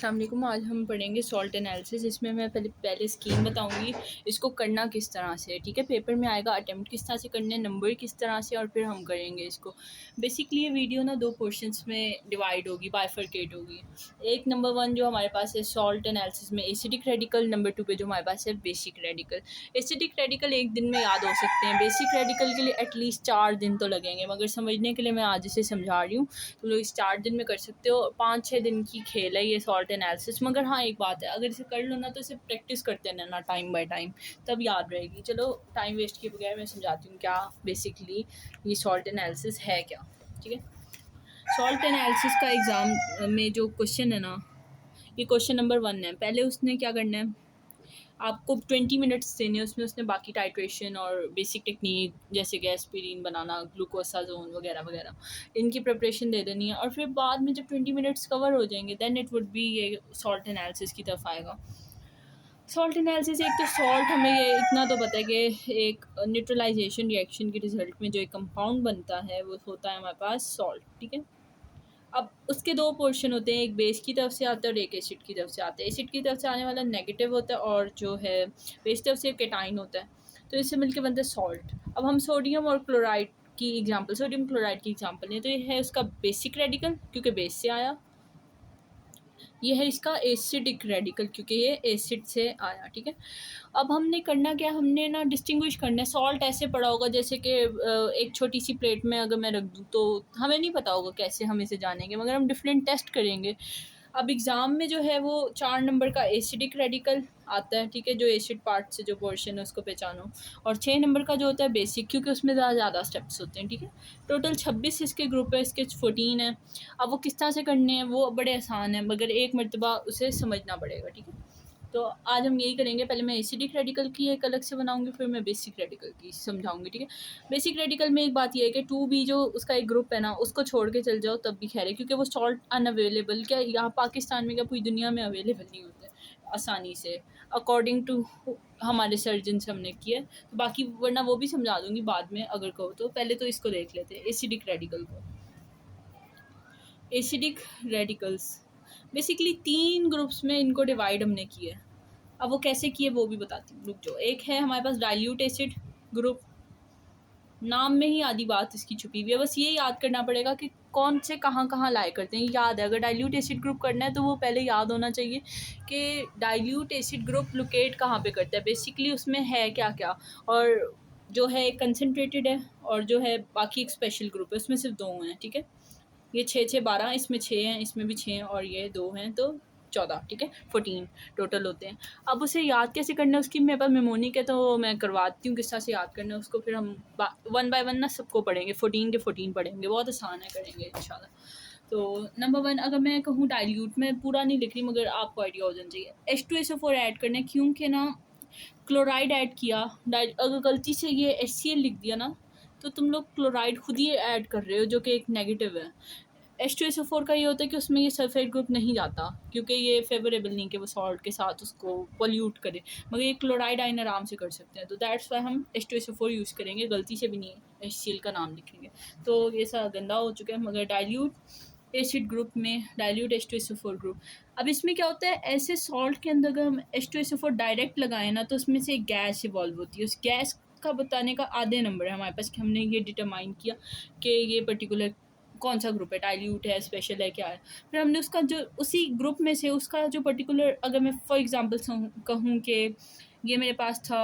अस्सलाम वालेकुम। आज हम पढ़ेंगे सॉल्ट एनालिसिस। इसमें मैं पहले स्कीम बताऊंगी, इसको करना किस तरह से है। ठीक है, पेपर में आएगा अटेम्प्ट किस तरह से करने, नंबर किस तरह से, और फिर हम करेंगे इसको। बेसिकली ये वीडियो ना दो पोर्शंस में डिवाइड होगी, बाइफरकेट होगी। एक नंबर 1 जो हमारे पास है सॉल्ट एनालिसिस में एसिडिक रेडिकल, नंबर 2 पे जो हमारे पास है बेसिक रेडिकल। एसिडिक रेडिकल एक दिन में याद हो सकते हैं, बेसिक रेडिकल के लिए एटलीस्ट 4 दिन तो लगेंगे, मगर समझने के लिए मैं आज इसे समझा रही हूँ। तुम लोग इस 4 दिन में कर सकते हो। 5-6 दिन की खेल है ये सॉल्ट एनालिसिस। मगर हाँ, एक बात है, अगर इसे कर लो ना तो इसे प्रैक्टिस करते रहना टाइम बाय टाइम, तब याद रहेगी। चलो टाइम वेस्ट किए बगैर मैं समझाती हूँ क्या बेसिकली ये सॉल्ट एनालिसिस है क्या। ठीक है, सॉल्ट एनालिसिस का एग्ज़ाम में जो क्वेश्चन है ना, ये क्वेश्चन नंबर 1 है। पहले उसने क्या करना है, आपको 20 मिनट्स देने, उसमें उसने बाकी टाइट्रेशन और बेसिक टेक्निक जैसे कि एस्पिरिन बनाना, ग्लूकोसाजोन वगैरह वगैरह, इनकी प्रिपरेशन दे देनी है। और फिर बाद में जब 20 मिनट्स कवर हो जाएंगे देन इट वुड बी ये सॉल्ट एनालिसिस की तरफ आएगा। सॉल्ट एनालिसिस, एक तो सॉल्ट हमें ये इतना तो पता है कि एक न्यूट्रलाइजेशन रिएक्शन के रिजल्ट में जो एक कंपाउंड बनता है वो होता है हमारे पास सॉल्ट। ठीक है, अब उसके 2 पोर्शन होते हैं, एक बेस की तरफ से आता है और एक एसिड की तरफ से आता है। एसिड की तरफ से आने वाला नेगेटिव होता है और जो है बेस की तरफ से केटाइन होता है, तो इससे मिलकर बनता है सॉल्ट। अब हम सोडियम और क्लोराइड की एग्जांपल, सोडियम क्लोराइड की एग्जांपल लें तो ये है उसका बेसिक रेडिकल क्योंकि बेस से आया, ये है इसका एसिडिक रेडिकल क्योंकि ये एसिड से आया। ठीक है, अब हमने करना क्या, हमने ना डिस्टिंग्विश करना है। सॉल्ट ऐसे पड़ा होगा जैसे कि एक छोटी सी प्लेट में अगर मैं रख दूँ तो हमें नहीं पता होगा कैसे हम इसे जानेंगे, मगर हम डिफरेंट टेस्ट करेंगे। अब एग्ज़ाम में जो है वो 4 नंबर का एसिडिक रेडिकल आता है। ठीक है, जो एसिड पार्ट से जो पोर्शन है उसको पहचानो, और 6 नंबर का जो होता है बेसिक, क्योंकि उसमें ज़्यादा स्टेप्स होते हैं। ठीक है, टोटल 26 इसके ग्रुप है, इसके 14 है। अब वो किस तरह से करने हैं वो बड़े आसान है, मगर एक मरतबा उसे समझना पड़ेगा। ठीक है, तो आज हम यही करेंगे। पहले मैं एसिडिक रेडिकल की एक अलग से बनाऊंगी, फिर मैं बेसिक रेडिकल की समझाऊंगी। ठीक है, बेसिक रेडिकल में एक बात यह है कि 2B जो उसका एक ग्रुप है ना, उसको छोड़ के चल जाओ तब भी खैर है, क्योंकि वो सॉल्ट अनअवेलेबल, क्या यहाँ पाकिस्तान में क्या पूरी दुनिया में अवेलेबल नहीं होता है आसानी से, अकॉर्डिंग टू हमारे सर्जन से हमने किया है। तो बाकी वरना वो भी समझा दूंगी बाद में अगर कहो तो। पहले तो इसको देख लेते हैं, एसिडिक रेडिकल को। एसिडिक रेडिकल्स बेसिकली 3 ग्रुप्स में इनको डिवाइड हमने किया है। अब वो कैसे किए वो भी बताती हूँ, रुक जाओ। एक है हमारे पास डाइल्यूट एसिड ग्रुप, नाम में ही आधी बात इसकी छुपी हुई है, बस ये याद करना पड़ेगा कि कौन से कहाँ कहाँ लाए करते हैं। याद है, अगर डाइल्यूट एसिड ग्रुप करना है तो वो पहले याद होना चाहिए कि डाइल्यूट एसिड ग्रुप लोकेट कहाँ पे करता है, बेसिकली उसमें है क्या क्या। और जो है एक कंसनट्रेटेड है और जो है बाकी एक स्पेशल ग्रुप है, उसमें सिर्फ 2 हैं। ठीक है, ये 6-6-12, इसमें 6 हैं, इसमें भी 6 हैं, और ये 2 हैं, तो 14। ठीक है, 14 टोटल होते हैं। अब उसे याद कैसे करना है, उसकी मेरे पास मेमोनिक है तो मैं करवाती हूँ किस तरह से याद करना है उसको, फिर हम 1 बाय 1 ना सबको पढ़ेंगे, 14 के 14 पढ़ेंगे, बहुत आसान है, करेंगे इंशाल्लाह। तो नंबर 1, अगर मैं कहूँ डाइल्यूट में पूरा नहीं लिख रही मगर आपको आइडिया हो जाना चाहिए। H2SO4 ऐड करना है, क्योंकि ना क्लोराइड ऐड किया, अगर गलती से ये HCl लिख दिया ना तो तुम लोग क्लोराइड खुद ही ऐड कर रहे हो जो कि एक नेगेटिव है। H2SO4 का ये होता है कि उसमें ये सल्फेट ग्रुप नहीं जाता क्योंकि ये फेवरेबल नहीं कि वो सॉल्ट के साथ उसको पोल्यूट करे, मगर ये क्लोराइड आयन आराम से कर सकते हैं, तो दैट्स वाई हम H2SO4 यूज़ करेंगे, गलती से भी नहीं HCl का नाम लिखेंगे। तो ये सा गंदा हो चुका है। मगर डाइल्यूट एसिड ग्रुप में डाइल्यूट H2SO4 ग्रुप। अब इसमें क्या होता है, ऐसे सॉल्ट के अंदर अगर हम H2SO4 डायरेक्ट लगाएं ना तो उसमें से एक गैस इवॉल्व होती है। उस गैस का बताने का आधे नंबर है हमारे पास कि हमने ये डिटरमाइन किया कि ये पर्टिकुलर कौन सा ग्रुप है, डाइल्यूट है, स्पेशल है, क्या है। फिर हमने उसका जो उसी ग्रुप में से उसका जो पर्टिकुलर, अगर मैं फॉर एग्जांपल कहूँ कि ये मेरे पास था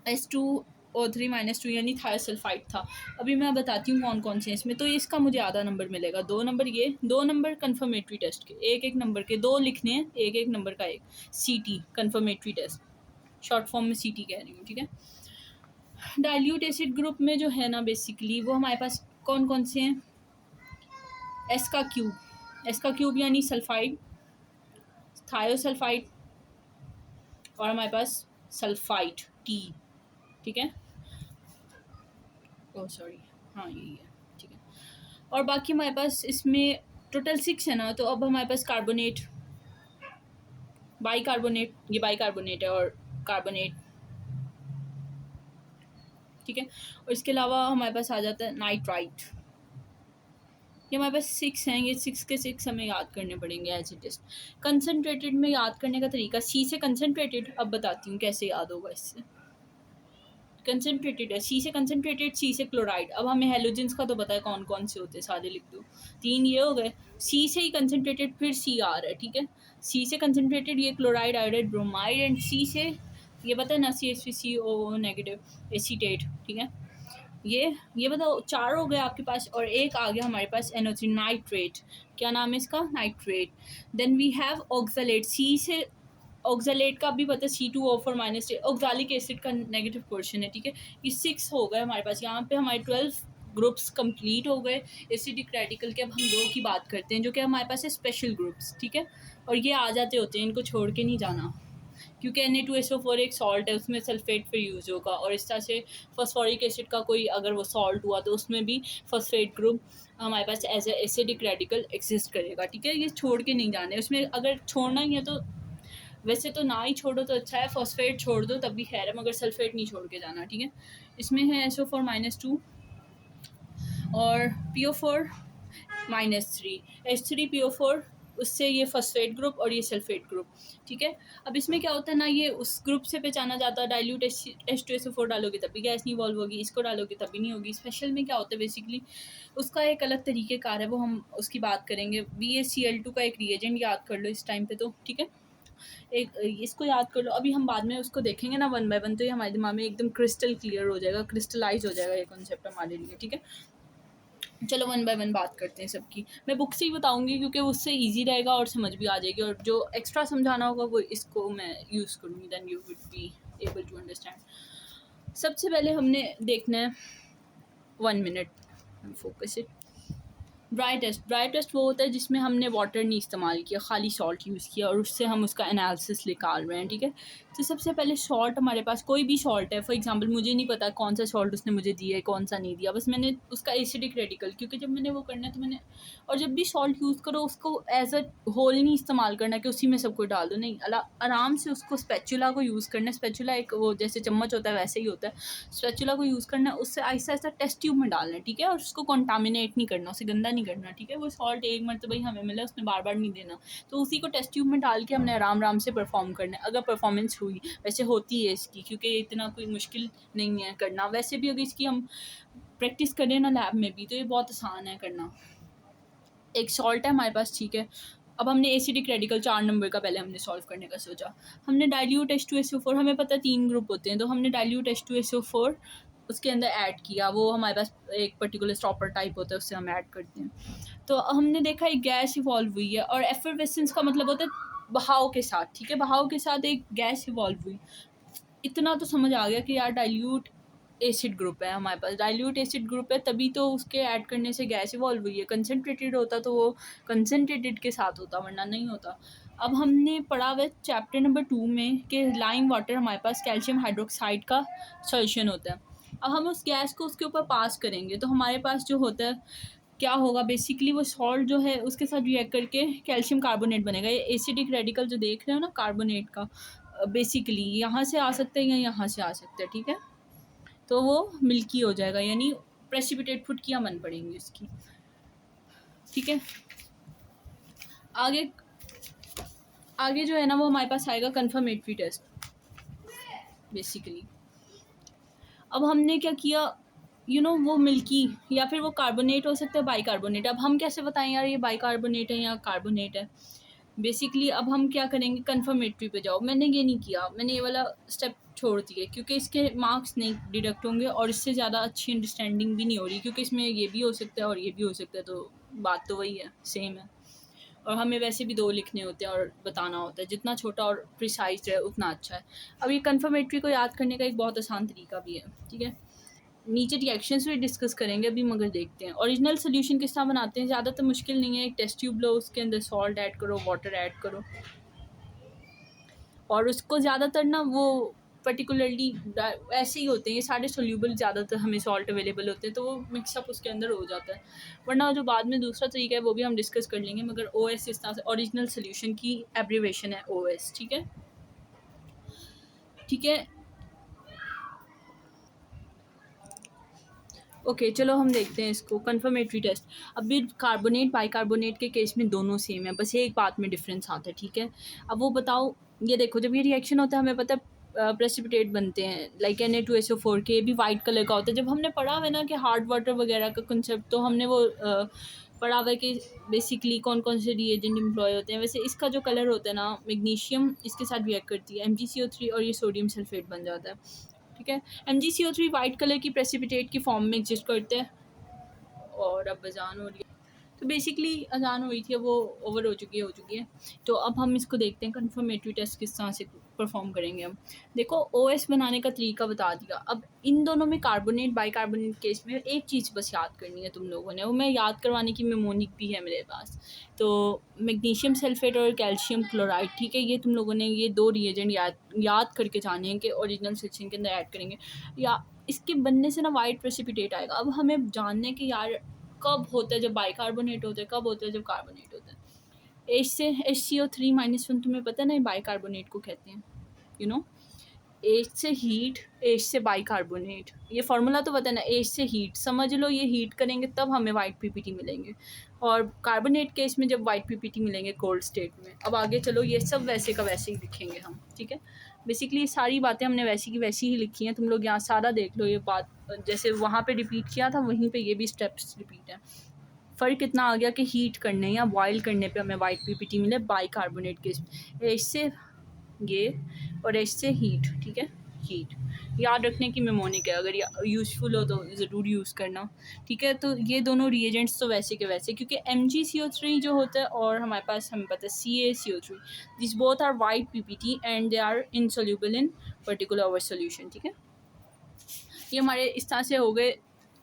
H2O3-2 यानी थायोसल्फाइड था। अभी मैं बताती हूँ कौन कौन से हैं इसमें, तो इसका मुझे आधा नंबर मिलेगा। 2 नंबर ये, 2 नंबर कन्फर्मेटरी टेस्ट के, एक नंबर के 2 लिखने हैं, एक नंबर का एक CT confirmatory test, short form में CT कह रही हूँ। ठीक है, डाइल्यूट एसिड ग्रुप में जो है ना बेसिकली वो हमारे पास कौन कौन से हैं, एस का क्यूब यानी सल्फाइड, थायोसल्फाइड, और हमारे पास सल्फाइड T। ठीक है, ओह सॉरी, हाँ यही है। ठीक है, और बाकी हमारे पास इसमें टोटल 6 है ना, तो अब हमारे पास कार्बोनेट, बाइकार्बोनेट, ये बाइकार्बोनेट है और कार्बोनेट। ठीक है, और इसके अलावा हमारे पास आ जाता है नाइट्राइट, ये हमारे पास 6 हैं, ये 6 के 6 हमें याद करने पड़ेंगे एज इट इज़। कंसनट्रेटेड में याद करने का तरीका, सी से कंसनट्रेटेड अब बताती हूँ कैसे याद होगा इससे। कंसनट्रेटेड है, सी से कंसनट्रेटेड, सी से क्लोराइड। अब हमें हेलोजेंस का तो पता है कौन कौन से होते हैं, सारे लिख दो, 3 ये हो गए। सी से ही कंसनट्रेटेड फिर सी आ रहा है, ठीक है। सी से कंसनट्रेटेड ये क्लोराइड, आयोडाइड, ब्रोमाइड, एंड सी से ये पता है ना, CH3CO नेगेटिव एसीटेट, ठीक है। ये बताओ 4 हो गए आपके पास, और एक आ गया हमारे पास NO3 नाइट्रेट। क्या नाम है इसका? Nitrate. Then we have oxalate, सी से ऑक्सलेट का भी पता है, C2O4- ऑक्सालिक एसिड का नेगेटिव पोर्शन है, ठीक है। ये 6 हो गए हमारे पास, यहाँ पे हमारे 12 ग्रुप्स कंप्लीट हो गए एसिडिक रेडिकल के। अब हम 2 की बात करते हैं जो कि हमारे पास है स्पेशल ग्रुप्स, ठीक है। और ये आ जाते होते हैं, इनको छोड़ के नहीं जाना, क्योंकि Na2SO4 एक सॉल्ट है, उसमें सल्फेट फिर यूज़ होगा, और इस तरह से फॉस्फोरिक एसिड का कोई अगर वो सॉल्ट हुआ तो उसमें भी फॉस्फेट ग्रुप हमारे पास as a acidic radical exist करेगा, ठीक है। ये छोड़ के नहीं जाने, उसमें अगर छोड़ना ही है तो वैसे तो ना ही छोड़ो तो अच्छा है, फॉस्फेट छोड़ दो तब भी खैर है, मगर सल्फेट नहीं छोड़ के जाना, ठीक है। इसमें है SO4-2 और PO4-3, H3PO4, उससे ये फॉस्फेट ग्रुप और ये सल्फेट ग्रुप, ठीक है। अब इसमें क्या होता है ना, ये उस ग्रुप से पहचाना जाता है, डाइल्यूट H2SO4 डालोगे तब भी गैस नहीं इवॉल्व होगी, इसको डालोगे तब भी नहीं होगी। स्पेशल में क्या होता है बेसिकली, उसका एक अलग तरीक़ेकार है, वो हम उसकी बात करेंगे। BaCl2 का एक रिएजेंट याद कर लो इस टाइम पे तो, ठीक है। एक इसको याद कर लो, अभी हम बाद में उसको देखेंगे ना 1 बाय 1, तो ये हमारे दिमाग में एकदम क्रिस्टल क्लियर हो जाएगा, क्रिस्टलाइज हो जाएगा ये कॉन्सेप्ट हमारे लिए, ठीक है। चलो 1 बाय 1 बात करते हैं सबकी। मैं बुक से ही बताऊंगी क्योंकि उससे इजी रहेगा और समझ भी आ जाएगी, और जो एक्स्ट्रा समझाना होगा वो इसको मैं यूज़ करूँगी, then you will be able to understand. सबसे पहले हमने देखना है 1 minute, focus it. Dry test वो होता है जिसमें हमने वाटर नहीं इस्तेमाल किया, खाली सॉल्ट यूज़ किया, और उससे हम उसका एनालिसिस निकाल रहे हैं, ठीक है। तो सबसे पहले सॉल्ट, हमारे पास कोई भी सॉल्ट है, फॉर एग्जांपल मुझे नहीं पता कौन सा सॉल्ट उसने मुझे दिया है, कौन सा नहीं दिया, बस मैंने उसका एसिडिक रेडिकल, क्योंकि जब मैंने वो करना है तो मैंने, और जब भी सॉल्ट यूज़ करो उसको एज अ होल नहीं इस्तेमाल करना कि उसी में सब कुछ डाल दो, नहीं, आराम से उसको स्पैचुला को यूज़ करना है। स्पैचुला एक वो जैसे चम्मच होता है वैसे ही होता है, स्पैचुला को यूज़ करना है, उससे आहिस्ता आहिस्ता टेस्ट ट्यूब में डालना है, ठीक है। और उसको कॉन्टामिनेट नहीं करना, उसे गंदा नहीं करना, ठीक है। वो सॉल्ट एक मरतबा ही हमें मिला, उसमें बार बार नहीं देना, तो उसी को टेस्ट ट्यूब में डाल के हमने आराम आराम से परफॉर्म करना है। अगर परफॉर्मेंस हुई, वैसे होती है इसकी, क्योंकि इतना कोई मुश्किल नहीं है करना, वैसे भी अगर इसकी हम प्रैक्टिस करें ना लैब में भी तो ये बहुत आसान है करना। एक सॉल्ट है हमारे पास, ठीक है। अब हमने एसिडिक रेडिकल 4 नंबर का पहले हमने सॉल्व करने का सोचा। हमने डाइल्यूट H2SO4, हमें पता है 3 ग्रुप होते हैं, तो हमने डाइल्यूट H2SO4 उसके अंदर ऐड किया। वो हमारे पास एक पर्टिकुलर स्टॉपर टाइप होता है, उससे हम ऐड करते हैं। तो हमने देखा एक गैस इवॉल्व हुई है, और एफरवेसेंस का मतलब होता है बहाव के साथ, ठीक है। बहाव के साथ एक गैस इवॉल्व हुई। इतना तो समझ आ गया कि यार डाइल्यूट एसिड ग्रुप है हमारे पास, डाइल्यूट एसिड ग्रुप है तभी तो उसके ऐड करने से गैस इवॉल्व हुई है। कंसनट्रेटेड होता तो वो कंसनट्रेटेड के साथ होता, वरना नहीं होता। अब हमने पढ़ा हुआ चैप्टर नंबर 2 में कि लाइम वाटर हमारे पास कैल्शियम हाइड्रोक्साइड का सॉल्यूशन होता है। अब हम उस गैस को उसके ऊपर पास करेंगे तो हमारे पास जो होता है क्या होगा, बेसिकली वो सॉल्ट जो है उसके साथ रिएक्ट करके कैल्शियम कार्बोनेट बनेगा। ये एसिडिक रेडिकल जो देख रहे हो ना कार्बोनेट का, बेसिकली यहाँ से आ सकते हैं या यहाँ से आ सकते हैं, ठीक है। तो वो मिल्की हो जाएगा, यानी प्रेसिपिटेट फुटकियाँ बन पड़ेंगी उसकी, ठीक है। आगे आगे जो है ना वो हमारे पास आएगा कन्फर्मेटरी टेस्ट, बेसिकली। अब हमने क्या किया, वो मिल्की या फिर वो कार्बोनेट हो सकता है, बाइकार्बोनेट। अब हम कैसे बताएं यार ये बाइकार्बोनेट है या कार्बोनेट है। बेसिकली अब हम क्या करेंगे, कन्फर्मेटरी पे जाओ। मैंने ये नहीं किया, मैंने ये वाला स्टेप छोड़ दिए क्योंकि इसके मार्क्स नहीं डिडक्ट होंगे और इससे ज़्यादा अच्छी अंडरस्टैंडिंग भी नहीं हो रही, क्योंकि इसमें ये भी हो सकता है और ये भी हो सकता है, तो बात तो वही है, सेम है। और हमें वैसे भी 2 लिखने होते हैं और बताना होता है, जितना छोटा और प्रिसाइज है उतना अच्छा है। अब ये कन्फर्मेटरी को याद करने का एक बहुत आसान तरीका भी है, ठीक है। नीचे रिएक्शंस भी डिस्कस करेंगे अभी, मगर देखते हैं ओरिजिनल सोल्यूशन किस तरह बनाते हैं। ज़्यादा तो मुश्किल नहीं है, एक टेस्ट ट्यूब लो, उसके अंदर सॉल्ट ऐड करो, वाटर ऐड करो, और उसको ज़्यादातर ना वो पर्टिकुलरली ऐसे ही होते हैं ये सारे सोल्यूबल, ज़्यादातर हमें सॉल्ट अवेलेबल होते हैं तो वो मिक्सअप उसके अंदर हो जाता है। वरना जो बाद में दूसरा तरीका है वो भी हम डिस्कस कर लेंगे, मगर OS इस तरह से ओरिजिनल सोल्यूशन की एब्रीवेशन है OS, ठीक है, ठीक है। ओके चलो हम देखते हैं इसको कंफर्मेटरी टेस्ट। अभी कार्बोनेट बाइकार्बोनेट के केस में दोनों सेम है, बस एक बात में डिफरेंस आता है, ठीक है। अब वो बताओ, ये देखो जब ये रिएक्शन होता है हमें पता है प्रेसिपिटेट बनते हैं लाइक Na2SO4 के, भी वाइट कलर का होता है। जब हमने पढ़ा हुआ है ना कि हार्ड वाटर वगैरह का कंसेप्ट, तो हमने वो पढ़ा हुआ है कि बेसिकली कौन कौन से रिएजेंट एम्प्लॉय होते हैं। वैसे इसका जो कलर होता है ना, मैग्नीशियम इसके साथ रिएक्ट करती है MgCO3 और ये सोडियम सल्फेट बन जाता है, ठीक है। MgCO3 वाइट कलर की प्रेसिपिटेट की फॉर्म में एग्जिस्ट करते हैं। और अब अजान हो रही है, तो बेसिकली अजान हुई थी, अब वो ओवर हो चुकी है। तो अब हम इसको देखते हैं कन्फर्मेटरी टेस्ट किस तरह से परफॉर्म करेंगे हम। देखो OS बनाने का तरीका बता दिया। अब इन दोनों में कार्बोनेट बाइकार्बोनेट केस में एक चीज़ बस याद करनी है तुम लोगों ने, वो मैं याद करवाने की मेमोनिक भी है मेरे पास। तो मैग्नीशियम सल्फेट और कैल्शियम क्लोराइड, ठीक है, ये तुम लोगों ने ये दो रिएजेंट याद करके जाने हैं कि ओरिजिनल सेक्शन के अंदर ऐड करेंगे, या इसके बनने से ना वाइट प्रेसिपिटेट आएगा। अब हमें जानने कि यार कब होता है जब बाइकार्बोनेट होता है, कब होता है जब कार्बोनेट होता है। एच से HCO3-1 तुम्हें पता है ना, बाइकार्बोनेट को कहते हैं, यू नो। एच से हीट, एच से बाइकार्बोनेट, ये फार्मूला तो पता है ना, एच से हीट समझ लो, ये हीट करेंगे तब हमें वाइट पीपीटी मिलेंगे, और कार्बोनेट केस में जब वाइट पीपीटी मिलेंगे कोल्ड स्टेट में। अब आगे चलो, ये सब वैसे का वैसे ही लिखेंगे हम, ठीक है। बेसिकली सारी बातें हमने वैसी की वैसी ही लिखी हैं, तुम लोग यहाँ सारा देख लो, ये बात जैसे वहाँ पे रिपीट किया था वहीं पे ये भी स्टेप्स रिपीट है। फ़र्क कितना आ गया कि हीट करने या बॉयल करने पे हमें वाइट पीपीटी मिले बाइकार्बोनेट केस में। एच से ये और एच से हीट, ठीक है, हीट याद रखने की मेमोनिक है, अगर यूज़फुल हो तो ज़रूर यूज़ करना, ठीक है। तो ये दोनों रिएजेंट्स तो वैसे के वैसे, क्योंकि MgCO3 जो होता है और हमारे पास हमें पता है CaCO3, this both are white PPT and they are insoluble in particular our solution, ठीक है। ये हमारे इस तरह से हो गए।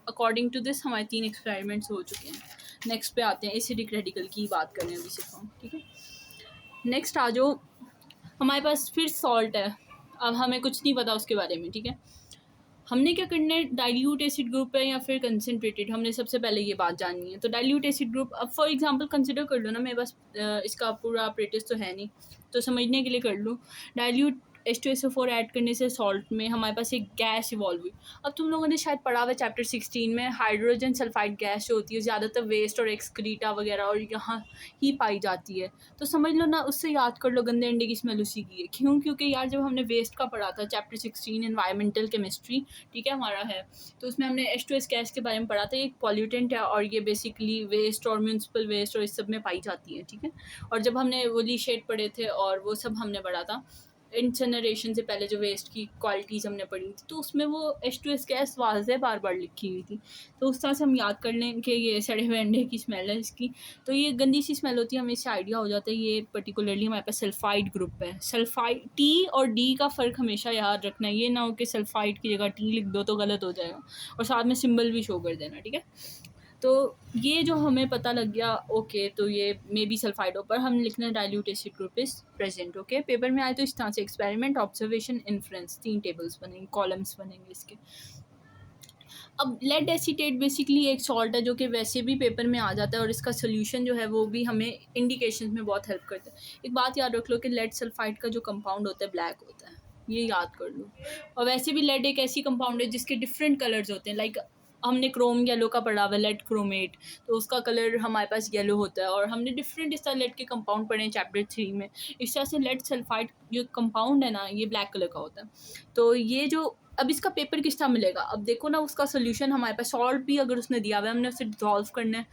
अकॉर्डिंग टू दिस हमारे 3 एक्सपेरिमेंट्स हो चुके हैं। नेक्स्ट पे आते हैं, एसिडिक रेडिकल की बात करें अभी सिर्फ हम, ठीक है। नेक्स्ट आ जाओ, हमारे पास फिर सॉल्ट है। अब हमें कुछ नहीं पता उसके बारे में, ठीक है। हमने क्या करना है, डाइल्यूट एसिड ग्रुप है या फिर कंसनट्रेटेड, हमने सबसे पहले ये बात जाननी है। तो डाइल्यूट एसिड ग्रुप, अब फॉर एग्जांपल कंसिडर कर लो ना, मेरे पास इसका पूरा अपरेटस तो है नहीं, तो समझने के लिए कर लूँ। डाइल्यूट H2SO4 ऐड करने से सॉल्ट में हमारे पास एक गैस इवॉल्व हुई। अब तुम लोगों ने शायद पढ़ा हुआ चैप्टर 16 में, हाइड्रोजन सल्फाइड गैस जो होती है ज़्यादातर वेस्ट और एक्सक्रीटा वगैरह और यहाँ ही पाई जाती है। तो समझ लो ना, उससे याद कर लो गंदे अंडे की स्मेल उसी की है। क्यों? क्योंकि यार जब हमने वेस्ट का पढ़ा था चैप्टर 16 एनवायरमेंटल केमिस्ट्री, ठीक है, हमारा है, तो उसमें हमने H2S गैस के बारे में पढ़ा था। ये एक पॉल्यूटेंट है और ये बेसिकली वेस्ट और म्यूनसिपल वेस्ट और इस सब में पाई जाती है, ठीक है। और जब हमने वोली शेड पढ़े थे और वो सब हमने पढ़ा था इंसनरेशन से पहले, जो वेस्ट की क्वालिटीज़ हमने पढ़ी थी, तो उसमें वो H2S गैस वाज़े बार बार लिखी हुई थी। तो उस तरह से हम याद कर लें कि ये सड़े हुए अंडे की स्मेल है इसकी, तो ये गंदी सी स्मेल होती है, हमें इससे आइडिया हो जाता है ये पर्टिकुलरली हमारे पास सल्फाइड ग्रुप है। सल्फाइड, टी और डी का फ़र्क हमेशा याद रखना है, ये ना हो कि सल्फाइड की जगह टी लिख दो तो गलत हो जाएगा, और साथ में सिंबल भी शो कर देना, ठीक है। तो ये जो हमें पता लग गया, ओके, तो ये मे बी सल्फाइड हो, पर हम लिखना dilute acid group is present, okay. Paper में आए तो इस तरह से एक्सपेरिमेंट, ऑब्जर्वेशन, इन्फ्रेंस, 3 टेबल्स बनेंगे, कॉलम्स बनेंगे इसके। अब लेड एसीटेट बेसिकली एक सॉल्ट है जो कि वैसे भी पेपर में आ जाता है, और इसका सोल्यूशन जो है वो भी हमें इंडिकेशन में बहुत हेल्प करता है। एक बात याद रख लो कि लेड सल्फाइड का जो कंपाउंड होता है ब्लैक होता है, ये याद कर लो। और वैसे भी लेड एक ऐसी कंपाउंड है जिसके डिफरेंट कलर्स होते हैं, लाइक हमने क्रोम येलो का पढ़ा हुआ है, लेड क्रोमेट, तो उसका कलर हमारे पास येलो होता है। और हमने डिफरेंट इस तरह लेड के कंपाउंड पढ़े हैं चैप्टर 3 में। इस तरह से लेड सल्फाइड जो कंपाउंड है ना, ये ब्लैक कलर का होता है। तो ये जो, अब इसका पेपर किस तरह मिलेगा, अब देखो ना, उसका सोल्यूशन हमारे पास, सॉल्ट भी अगर उसने दिया हुआ है, हमने उसे डिजॉल्व करना है,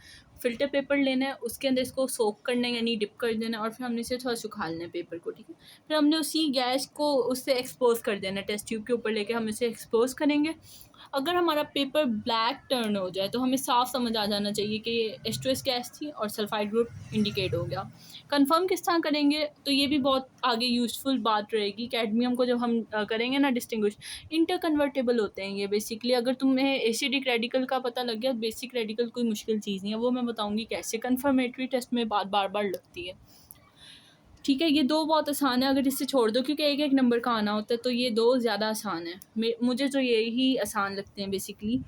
फिल्टर पेपर लेना है, उसके अंदर इसको सोक करना है यानी डिप कर देना है, और फिर हमने इसे थोड़ा सुखा लेना है पेपर को, ठीक है। फिर हमने उसी गैस को उससे एक्सपोज कर देना है, टेस्ट ट्यूब के ऊपर लेके हम इसे एक्सपोज करेंगे। अगर हमारा पेपर ब्लैक टर्न हो जाए तो हमें साफ समझ आ जाना चाहिए कि ये H2S गैस थी और सल्फाइड ग्रुप इंडिकेट हो गया। कंफर्म किस तरह करेंगे, तो ये भी बहुत आगे यूज़फुल बात रहेगी। कैडमियम को जब हम करेंगे ना डिस्टिंग्विश, इंटर कन्वर्टेबल होते हैं ये बेसिकली। अगर तुम्हें एसिडिक रेडिकल का पता लग गया, बेसिक रेडिकल कोई मुश्किल चीज़ नहीं है, वो मैं बताऊँगी कैसे, कन्फर्मेटरी टेस्ट में बार बार लगती है, ठीक है। ये दो बहुत आसान है, अगर इससे छोड़ दो, क्योंकि एक एक नंबर का आना होता है, तो ये दो ज़्यादा आसान है, मुझे तो यही आसान लगते हैं बेसिकली।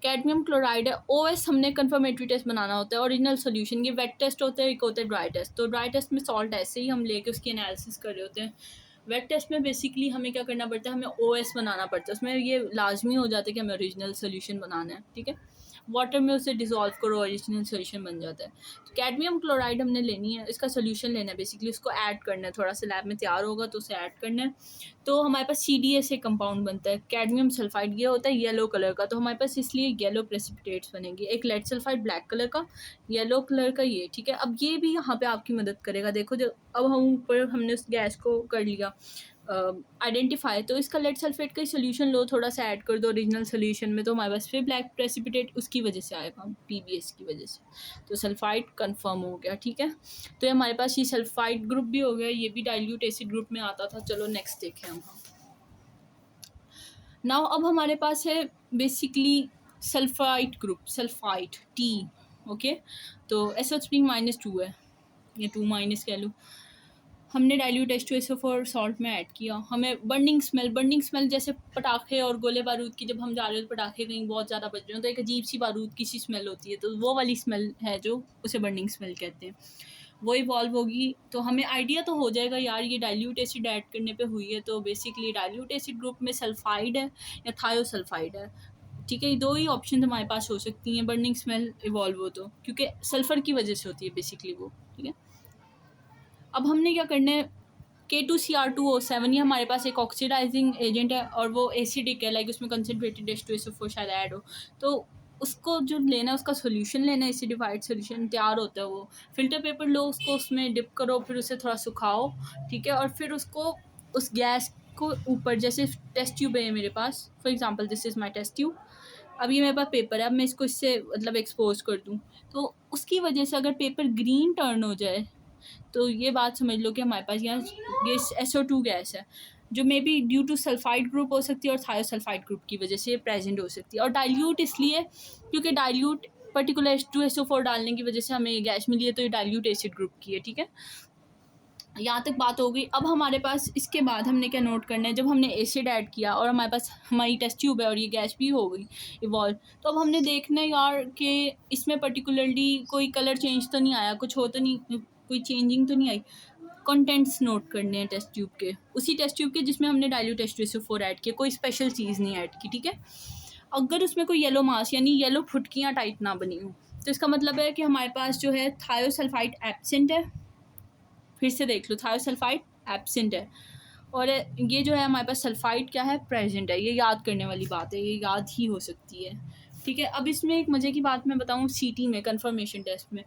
कैडमियम क्लोराइड है, OS हमने कन्फर्मेटरी टेस्ट बनाना होता है, ओरिजिनल सोल्यूशन, ये वेट टेस्ट होता है, एक होता है ड्राई टेस्ट। तो ड्राई टेस्ट में सॉल्ट ऐसे ही हम लेके उसकी एनालिसिस कर रहे होते हैं, वेट टेस्ट में बेसिकली हमें क्या करना पड़ता है, हमें ओएस बनाना पड़ता है। उसमें ये लाजमी हो जाता है कि हमें ओरिजिनल सोल्यूशन बनाना है, ठीक है। वाटर में उसे डिसॉल्व करो, ओरिजिनल सोल्यूशन बन जाता है। तो कैडमियम क्लोराइड हमने लेनी है, इसका सोल्यूशन लेना है, बेसिकली उसको ऐड करना है, थोड़ा सा लैब में तैयार होगा तो उसे ऐड करना है। तो हमारे पास CDA से कंपाउंड बनता है, कैडमियम सल्फाइड, ये होता है येलो कलर का, तो हमारे पास इसलिए येलो प्रेसिपिटेट्स बनेंगे। एक लेड सल्फाइड ब्लैक कलर का, येलो कलर का ये, ठीक है। अब ये भी यहाँ पे आपकी मदद करेगा। देखो जो अब हम ऊपर हमने उस गैस को कर लिया आइडेंटिफाई, तो इसका लेड सल्फेट का सोल्यूशन लो, थोड़ा सा ऐड कर दो ओरिजिनल सोल्यूशन में, तो हमारे पास फिर ब्लैक प्रेसिपिटेट उसकी वजह से आएगा, PBS की वजह से। तो सल्फाइड कंफर्म हो गया, ठीक है। तो ये हमारे पास ये सल्फाइड ग्रुप भी हो गया, ये भी डाइल्यूट एसिड ग्रुप में आता था। चलो नेक्स्ट देखें हम। नाउ अब हमारे पास है basically sulphide group, sulphide T, okay. तो SO3-2 है, ये 2- कह लूँ। हमने डाइल्यूट H2SO4 सॉल्ट में ऐड किया, हमें बर्निंग स्मेल जैसे पटाखे और गोले बारूद की, जब हम जा रहे हो पटाखे कहीं बहुत ज़्यादा बज रहे हो तो एक अजीब सी बारूद की सी स्मेल होती है, तो वो वाली स्मेल है जो उसे बर्निंग स्मेल कहते हैं, वो इवॉल्व होगी। तो हमें आइडिया तो हो जाएगा यार ये डाइल्यूट एसिड ऐड करने पे हुई है, तो बेसिकली डाइल्यूट एसिड ग्रुप में सल्फाइड है या थायोसल्फाइड है, ठीक है। ये दो ही ऑप्शन हमारे पास हो सकती हैं बर्निंग स्मेल इवॉल्व हो तो, क्योंकि सल्फ़र की वजह से होती है बेसिकली वो, ठीक है। अब हमने क्या करना है, K2Cr2O7, ये हमारे पास एक ऑक्सीडाइजिंग एजेंट है और वो एसिडिक है, लाइक उसमें कंसनट्रेटेड H2SO4 शायद ऐड हो, तो उसको जो लेना है उसका सोल्यूशन लेना है, एसिडिफाइड सोल्यूशन तैयार होता है वो। फिल्टर पेपर लो, उसको उसमें डिप करो, फिर उसे थोड़ा सुखाओ, ठीक है। और फिर उसको उस गैस को ऊपर, जैसे टेस्ट ट्यूब है मेरे पास, for example this is my test tube, अब ये मेरे पास पेपर है, अब मैं इसको इससे मतलब एक्सपोज कर दूँ, तो उसकी वजह से अगर पेपर ग्रीन टर्न हो जाए तो ये बात समझ लो कि हमारे पास यहाँ ये SO2 गैस है, जो may be due to sulphide group हो सकती है और थायोसल्फाइड ग्रुप की वजह से प्रेजेंट हो सकती है। और डाइल्यूट इसलिए क्योंकि डाइल्यूट पर्टिकुलर H2SO4 डालने की वजह से हमें ये गैस मिली है, तो ये डाइल्यूट एसिड ग्रुप की है, ठीक है। यहाँ तक बात हो गई। अब हमारे पास इसके बाद हमने क्या नोट करना है, जब हमने एसिड ऐड किया और हमारे पास हमारी टेस्ट ट्यूब है और ये गैस भी हो गई इवॉल्व, तो अब हमने देखना है यार कि इसमें पर्टिकुलरली कोई कलर चेंज तो नहीं आया, कुछ हो तो नहीं, कोई चेंजिंग तो नहीं आई। कंटेंट्स नोट करने हैं टेस्ट ट्यूब के, उसी टेस्ट ट्यूब के जिसमें हमने डाइल्यूट H2SO4 ऐड किया, कोई स्पेशल चीज़ नहीं ऐड की, ठीक है। अगर उसमें कोई येलो मास यानी येलो फुटकियाँ टाइप ना बनी हो, तो इसका मतलब है कि हमारे पास जो है थायोसल्फाइड एब्सेंट है। फिर से देख लो, थायोसल्फाइड एब्सेंट है और ये जो है हमारे पास सल्फाइड क्या है, प्रेजेंट है। ये याद करने वाली बात है, ये याद ही हो सकती है, ठीक है। अब इसमें एक मज़े की बात मैं बताऊँ, CT में कन्फर्मेशन टेस्ट में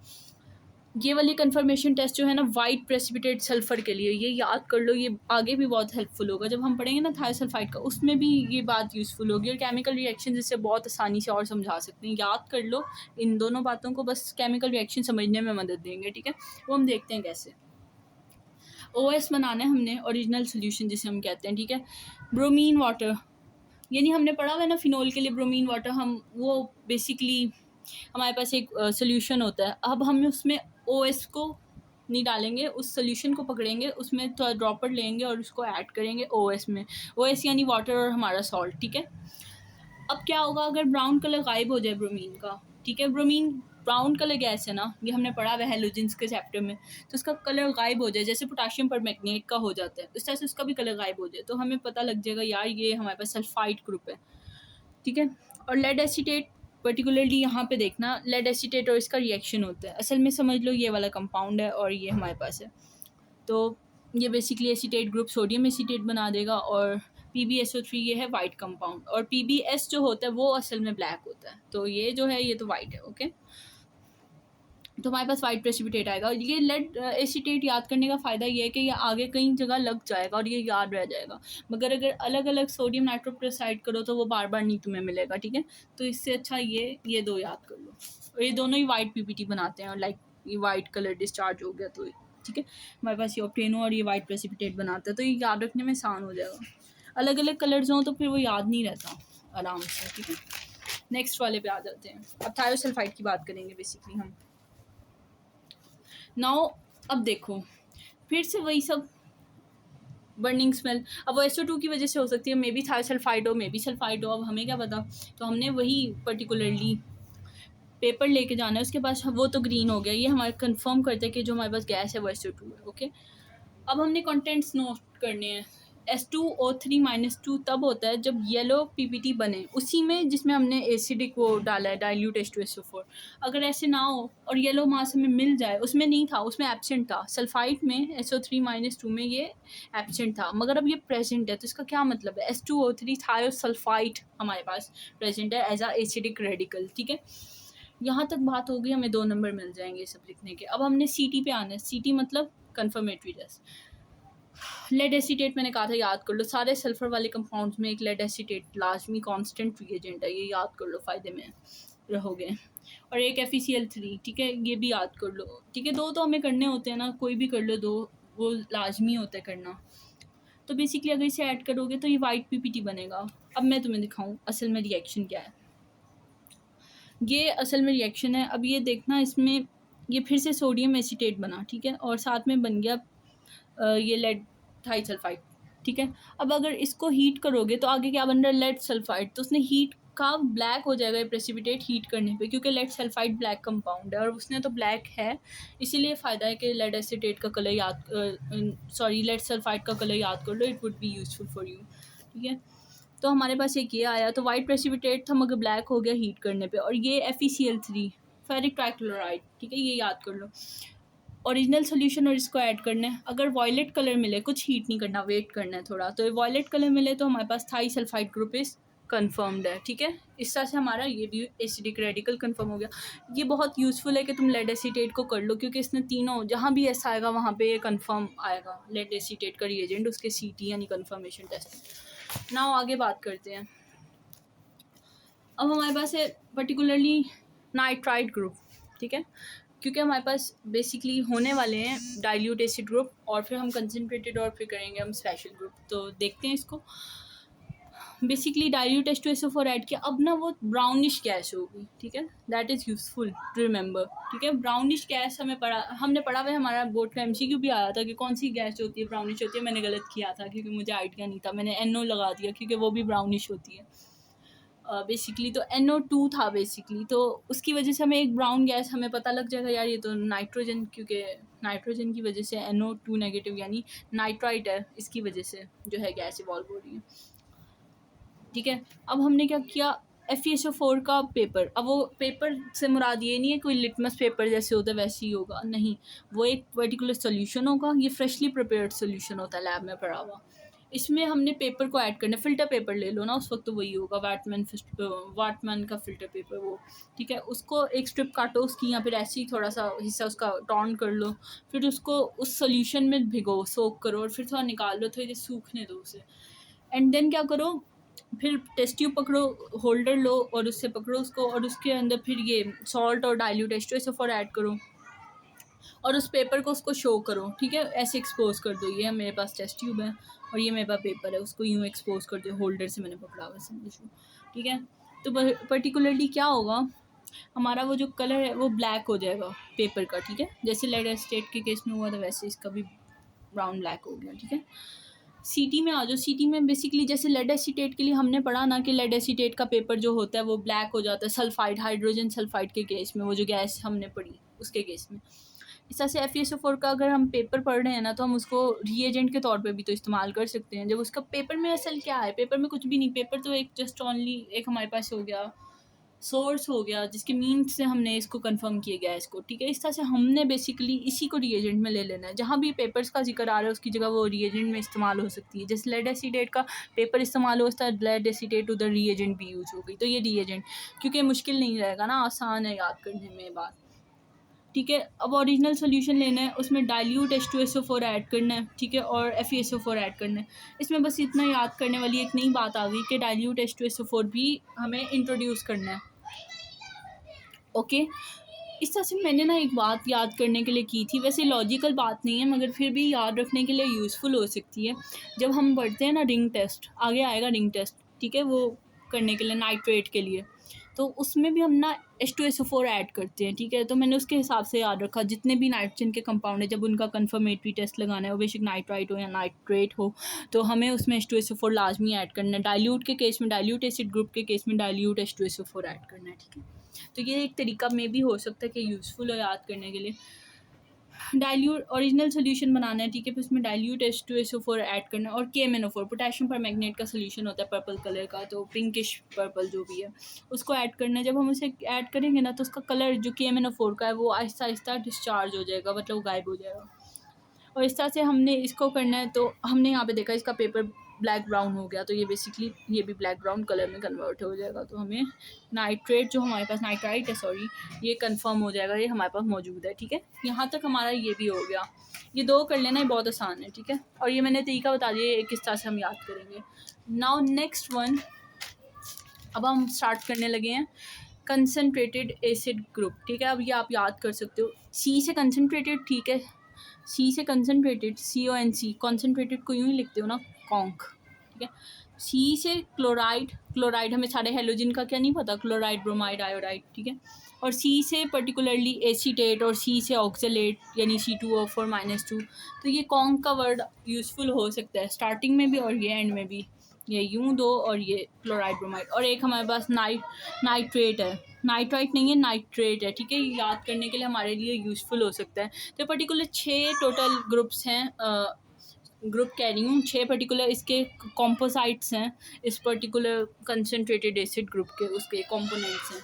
ये वाली कन्फर्मेशन टेस्ट जो है ना, वाइट प्रेसिपिटेट सल्फर के लिए, ये याद कर लो, ये आगे भी बहुत हेल्पफुल होगा जब हम पढ़ेंगे ना थायोसल्फाइड का, उसमें भी ये बात यूज़फुल होगी। और केमिकल रिएक्शन इससे बहुत आसानी से और समझा सकते हैं, याद कर लो इन दोनों बातों को, बस केमिकल रिएक्शन समझने में मदद देंगे, ठीक है। वो हम देखते हैं कैसे। OS बनाना है हमने, ओरिजिनल सोल्यूशन जिसे हम कहते हैं, ठीक है। ब्रोमीन वाटर, यानी हमने पढ़ा हुआ है ना फिनोल के लिए ब्रोमीन वाटर, हम वो बेसिकली हमारे पास एक सोल्यूशन होता है। अब हम उसमें OS को नहीं डालेंगे, उस सोल्यूशन को पकड़ेंगे, उसमें थोड़ा ड्रॉपर लेंगे और उसको ऐड करेंगे OS में। OS यानी वाटर और हमारा सॉल्ट, ठीक है। अब क्या होगा अगर ब्राउन कलर गायब हो जाए ब्रोमीन का, ठीक है। ब्रोमीन ब्राउन कलर गैस है ना, ये हमने पढ़ा हुआ है हेलोजेंस के चैप्टर में, तो उसका कलर गायब हो जाए, जैसे पोटाशियम परमैंगनेट का हो जाता है, उस तरह से उसका भी कलर गायब हो जाए, तो हमें पता लग जाएगा यार ये हमारे पास सल्फाइड ग्रुप है, ठीक है। और लेड एसीटेट पर्टिकुलरली यहाँ पे देखना, लेड एसीटेट और इसका रिएक्शन होता है, असल में समझ लो ये वाला कंपाउंड है और ये हमारे पास है, तो ये basically acetate group sodium acetate बना देगा। और PbSO3 ये है वाइट कंपाउंड, और PbS जो होता है वो असल में ब्लैक होता है, तो ये जो है ये तो वाइट है, ओके। तो हमारे पास वाइट प्रेसिपिटेट आएगा। और ये लेड एसीटेट याद करने का फ़ायदा ये है कि ये आगे कई जगह लग जाएगा और ये याद रह जाएगा, मगर अगर अलग अलग सोडियम नाइट्रोक्लोराइड करो तो वो बार बार नहीं तुम्हें मिलेगा, ठीक है। तो इससे अच्छा ये दो याद कर लो, और ये दोनों ही वाइट PPT बनाते हैं, और लाइक ये वाइट कलर डिस्चार्ज हो गया तो ठीक है, हमारे पास ये ऑप्टेनो और ये वाइट प्रेसिपिटेट बनाता है, तो ये याद रखने में आसान हो जाएगा। अलग अलग कलर्स हों तो फिर वो याद नहीं रहता आराम से, ठीक है। नेक्स्ट वाले पे आ जाते हैं, अब थायोसल्फाइड की बात करेंगे बेसिकली हम। नाउ अब देखो फिर से वही सब बर्निंग स्मेल, अब वो SO2 की वजह से हो सकती है, मे बी थायोसल्फाइड हो, मे बी सल्फाइड हो, अब हमें क्या पता। तो हमने वही पर्टिकुलरली पेपर लेके जाना है, उसके पास वो तो ग्रीन हो गया, ये हमारे कंफर्म करते हैं कि जो हमारे पास गैस है वो SO2 है, ओके। अब हमने कंटेंट्स नोट करने हैं। S2O3-2 तब होता है जब येलो PPT बने उसी में जिसमें हमने एसिडिक वो डाला है डाइल्यूट H2SO4। अगर ऐसे ना हो और येलो मास हमें मिल जाए, उसमें नहीं था, उसमें एब्सेंट था, सल्फाइड में SO3-2 में ये एब्सेंट था, मगर अब ये प्रेजेंट है, तो इसका क्या मतलब है, S2O3 थायोसल्फाइड हमारे पास प्रेजेंट है एज आ एसिडिक रेडिकल। ठीक है, यहाँ तक बात होगी, हमें 2 नंबर मिल जाएंगे सब लिखने के। अब हमने CT पे आना है। CT मतलब कन्फर्मेटरी टेस्ट। लेड एसीटेट मैंने कहा था याद कर लो, सारे सल्फर वाले कंपाउंड्स में एक लेड एसीटेट लाजमी कांस्टेंट रिएजेंट है, ये याद कर लो, फ़ायदे में रहोगे। और एक FeCl3, ठीक है, ये भी याद कर लो। ठीक है, 2 तो हमें करने होते हैं ना, कोई भी कर लो 2, वो लाजमी होता है करना। तो बेसिकली अगर इसे ऐड करोगे तो ये वाइट PPT बनेगा। अब मैं तुम्हें दिखाऊँ असल में रिएक्शन क्या है। ये असल में रिएक्शन है। अब ये देखना, इसमें ये फिर से सोडियम एसीटेट बना, ठीक है, और साथ में बन गया ये लेड थाइसल्फाइड। ठीक है, अब अगर इसको हीट करोगे तो आगे क्या बन रहा है, लेड सल्फाइड। तो उसने हीट का ब्लैक हो जाएगा ये प्रेसिपिटेट हीट करने पे, क्योंकि लेड सल्फाइड ब्लैक कंपाउंड है और उसने तो ब्लैक है, इसीलिए फ़ायदा है कि लेड एसीटेट का कलर याद सॉरी लेड सल्फाइड का कलर याद कर लो, it would be useful for you. ठीक है, तो हमारे पास एक ये आया, तो वाइट प्रेसिपिटेट था मगर ब्लैक हो गया हीट करने पे, और ये FeCl3 फेरिक ट्राइक्लोराइड। ठीक है, ये याद कर लो। ओरिजिनल सोल्यूशन और इसको ऐड करना है। अगर वॉयलेट कलर मिले, कुछ हीट नहीं करना, वेट करना है थोड़ा, तो वॉयलेट कलर मिले तो हमारे पास थाई सल्फाइड ग्रुप इस कन्फर्म्ड है। ठीक है, इस तरह से हमारा ये भी एसिडिक रेडिकल कन्फर्म हो गया। ये बहुत यूज़फुल है कि तुम लेड एसीटेट को कर लो, क्योंकि इसने तीनों जहाँ भी ऐसा आएगा वहाँ पे ये कन्फर्म आएगा लेड एसीटेट का रिएजेंट, उसके CT यानी कन्फर्मेशन टेस्ट। नाउ आगे बात करते हैं। अब हमारे पास है पर्टिकुलरली नाइट्राइड ग्रुप। ठीक है, क्योंकि हमारे पास बेसिकली होने वाले हैं डाइल्यूट एसिड ग्रुप, और फिर हम कंसनट्रेटेड, और फिर करेंगे हम स्पेशल ग्रुप। तो देखते हैं इसको। बेसिकली डाइल्यूट H2SO4 ऐड किया, अब ना वो ब्राउनिश गैस होगी। ठीक है, that is useful to remember. ठीक है, ब्राउनिश गैस हमने पढ़ा हुआ है, हमारा बोर्ड का MCQ भी आया था कि कौन सी गैस होती है ब्राउनिश होती है। मैंने गलत किया था क्योंकि मुझे आइडिया नहीं था, मैंने NO लगा दिया क्योंकि वो भी ब्राउनिश होती है बेसिकली। तो NO2 था बेसिकली, तो उसकी वजह से हमें एक ब्राउन गैस हमें पता लग जाएगा यार ये तो नाइट्रोजन, क्योंकि नाइट्रोजन की वजह से NO2 नेगेटिव यानी नाइट्राइट है, इसकी वजह से जो है गैस इवॉल्व हो रही है। ठीक है, अब हमने क्या किया, FeSO4 का पेपर। अब वो पेपर से मुराद ये नहीं है कोई लिटमस पेपर जैसे होता है वैसे ही होगा, नहीं, वो एक पर्टिकुलर सोल्यूशन होगा। ये फ्रेशली प्रिपेयर्ड सोल्यूशन होता है, लैब में पड़ा हुआ। इसमें हमने पेपर को ऐड करना है। फ़िल्टर पेपर ले लो ना, उस वक्त तो वही होगा, वाटमैन का फ़िल्टर पेपर वो। ठीक है, उसको एक स्ट्रिप काटो उसकी, या फिर ऐसे ही थोड़ा सा हिस्सा उसका टॉर्न कर लो, फिर उसको उस सोल्यूशन में भिगो, सोक करो, और फिर थोड़ा निकाल लो, थोड़ी देर सूखने दो उसे। एंड देन क्या करो, फिर टेस्ट ट्यूब पकड़ो, होल्डर लो और उससे पकड़ो उसको, और उसके अंदर फिर ये सॉल्ट और डाइल्यूट H2SO4 ऐड करो और उस पेपर को उसको शो करो। ठीक है, ऐसे एक्सपोज कर दो। ये मेरे पास टेस्ट ट्यूब है और ये मेरे पास पेपर है, उसको यूँ एक्सपोज कर दो, होल्डर से मैंने पकड़ा हुआ समझो। ठीक है, तो पर्टिकुलरली क्या होगा, हमारा वो जो कलर है वो ब्लैक हो जाएगा पेपर का। ठीक है, जैसे लेड एसीटेट के केस में हुआ था वैसे इसका भी ब्राउन ब्लैक हो गया। ठीक है, CT में आ जाओ। CT में बेसिकली जैसे लेड एसीटेट के लिए हमने पढ़ा ना कि लेड एसीटेट का पेपर जो होता है वो ब्लैक हो जाता है सल्फाइड, हाइड्रोजन सल्फाइड के केस में, वो जो गैस हमने पढ़ी उसके केस में। इस तरह से FeSO4 का अगर हम पेपर पढ़ रहे हैं ना, तो हम उसको रिएजेंट के तौर पे भी तो इस्तेमाल कर सकते हैं। जब उसका पेपर में असल क्या है, पेपर में कुछ भी नहीं, पेपर तो एक जस्ट ओनली एक हमारे पास हो गया सोर्स हो गया जिसके मीन से हमने इसको कंफर्म किया गया इसको। ठीक है, इस तरह से हमने बेसिकली इसी को रिएजेंट में ले लेना है। जहाँ भी पेपर्स का जिक्र आ रहा है उसकी जगह वो रिएजेंट में इस्तेमाल हो सकती है। जैसे लेड एसीटेट का पेपर इस्तेमाल होता है, लेड एसीटेट उधर रिएजेंट भी यूज हो गई, तो ये रिएजेंट क्योंकि मुश्किल नहीं रहेगा ना, आसान है याद करने में बात। ठीक है, अब ओरिजिनल सोल्यूशन लेना है, उसमें डाइल्यूट H2SO4 ऐड करना है। ठीक है, और FeSO4 ऐड करना है। इसमें बस इतना याद करने वाली एक नई बात आ गई कि डाइल्यूट H2SO4 भी हमें इंट्रोड्यूस करना है। ओके, इस तरह से मैंने ना एक बात याद करने के लिए की थी, वैसे लॉजिकल बात नहीं है मगर फिर भी याद रखने के लिए यूज़फुल हो सकती है। जब हम पढ़ते हैं ना रिंग टेस्ट, आगे आएगा रिंग टेस्ट, ठीक है, वो करने के लिए नाइट्रेट के लिए, तो उसमें भी हम ना H2SO4 ऐड करते हैं। ठीक है, तो मैंने उसके हिसाब से याद रखा जितने भी नाइट्रोजन के कंपाउंड है, जब उनका कन्फर्मेटरी टेस्ट लगाना है, वो बेशक नाइट्राइट हो या नाइट्रेट हो, तो हमें उसमें H2SO4 लाजमी ऐड करना है। डाइल्यूट के केस में डाइल्यूट एसिड ग्रुप के केस में डाइल्यूट H2SO4 ऐड करना है। ठीक है, तो ये एक तरीका में भी हो सकता है कि यूज़फुल हो याद करने के लिए। डाइल्यूट ओरिजिनल सोल्यूशन बनाना है, ठीक है। फिर उसमें डाइल्यूट H2SO4 ऐड करना है और KMnO4 पोटेशियम परमैंगनेट का सोल्यूशन होता है पर्पल कलर का, तो पिंकिश पर्पल जो भी है उसको ऐड करना है। जब हम उसे ऐड करेंगे ना तो उसका कलर जो KMnO4 का है वो आहिस्ता आहिस्ता डिस्चार्ज हो जाएगा, मतलब वो गायब हो जाएगा। और इस तरह से हमने इसको करना है। तो हमने यहाँ पे देखा इसका पेपर ब्लैक ब्राउन हो गया, तो ये बेसिकली ये भी ब्लैक ब्राउन कलर में कन्वर्ट हो जाएगा। तो हमें नाइट्रेट जो हमारे पास नाइट्राइट है, सॉरी, ये कंफर्म हो जाएगा, ये हमारे पास मौजूद है, ठीक है। यहाँ तक हमारा ये भी हो गया। ये दो कर लेना, ये बहुत आसान है, ठीक है। और ये मैंने तरीका बता दिया किस तरह से हम याद करेंगे। नाउ नेक्स्ट वन, अब हम स्टार्ट करने लगे हैं कंसनट्रेटेड एसिड ग्रुप, ठीक है। अब ये आप याद कर सकते हो, सी से कंसनट्रेटेड, ठीक है। सी से कंसनट्रेटेड, CONC, कॉन्सनट्रेटेड को यूँ ही लिखते हो ना, कॉन्क, ठीक है। सी से क्लोराइड, क्लोराइड हमें सारे हेलोजन का क्या नहीं पता, क्लोराइड, ब्रोमाइड, आयोडाइड, ठीक है। और सी से पर्टिकुलरली एसीटेट और सी से ऑक्सलेट यानी C2O4-2। तो ये कॉन्क का वर्ड यूज़फुल हो सकता है स्टार्टिंग में भी और ये एंड में भी, ये यूँ दो और ये क्लोराइड, ब्रोमाइड। और एक हमारे पास नाइट्रेट है, नाइट्राइट नहीं है, नाइट्रेट है, ठीक है। याद करने के लिए हमारे लिए यूज़फुल हो सकता है। तो पर्टिकुलर 6 टोटल ग्रुप्स हैं, ग्रुप कह रही हूँ, 6 पर्टिकुलर इसके कॉम्पोसाइट्स हैं, इस पर्टिकुलर कंसनट्रेटेड एसिड ग्रुप के उसके कॉम्पोनेंट्स हैं।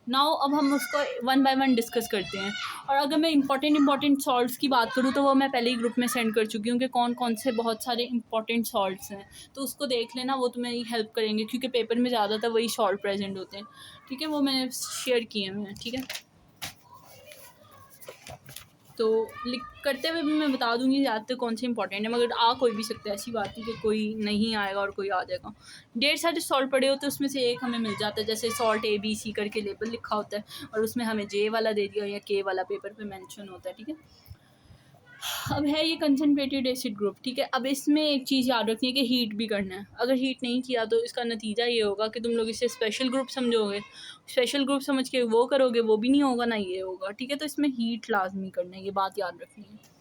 नाउ अब हम उसको वन बाय वन डिस्कस करते हैं। और अगर मैं इंपॉर्टेंट सॉल्ट्स की बात करूँ तो वो मैं पहले ही ग्रुप में सेंड कर चुकी हूँ कि कौन कौन से बहुत सारे इंपॉर्टेंट सॉल्ट्स हैं, तो उसको देख लेना, वो तुम्हें हेल्प करेंगे क्योंकि पेपर में ज़्यादातर वही सॉल्ट प्रेजेंट होते हैं, ठीक है। वो मैंने शेयर किए हैं, ठीक है। तो लिख करते हुए भी मैं बता दूंगी ज़्यादातर कौन से इंपॉर्टेंट है, मगर आ कोई भी सकता है, ऐसी बात नहीं कि कोई नहीं आएगा और कोई आ जाएगा। ढेर सारे सॉल्ट पड़े होते हैं, उसमें से एक हमें मिल जाता है, जैसे सॉल्ट ABC करके लेबल लिखा होता है और उसमें हमें J वाला दे दिया या K वाला पेपर पे मेंशन होता है, ठीक है। अब है ये कंसनट्रेटेड एसिड ग्रुप, ठीक है। अब इसमें एक चीज़ याद रखनी है कि हीट भी करना है। अगर हीट नहीं किया तो इसका नतीजा ये होगा कि तुम लोग इसे स्पेशल ग्रुप समझोगे, स्पेशल ग्रुप समझ के वो करोगे, वो भी नहीं होगा ना ये होगा, ठीक है। तो इसमें हीट लाजमी करना है, ये बात याद रखनी है।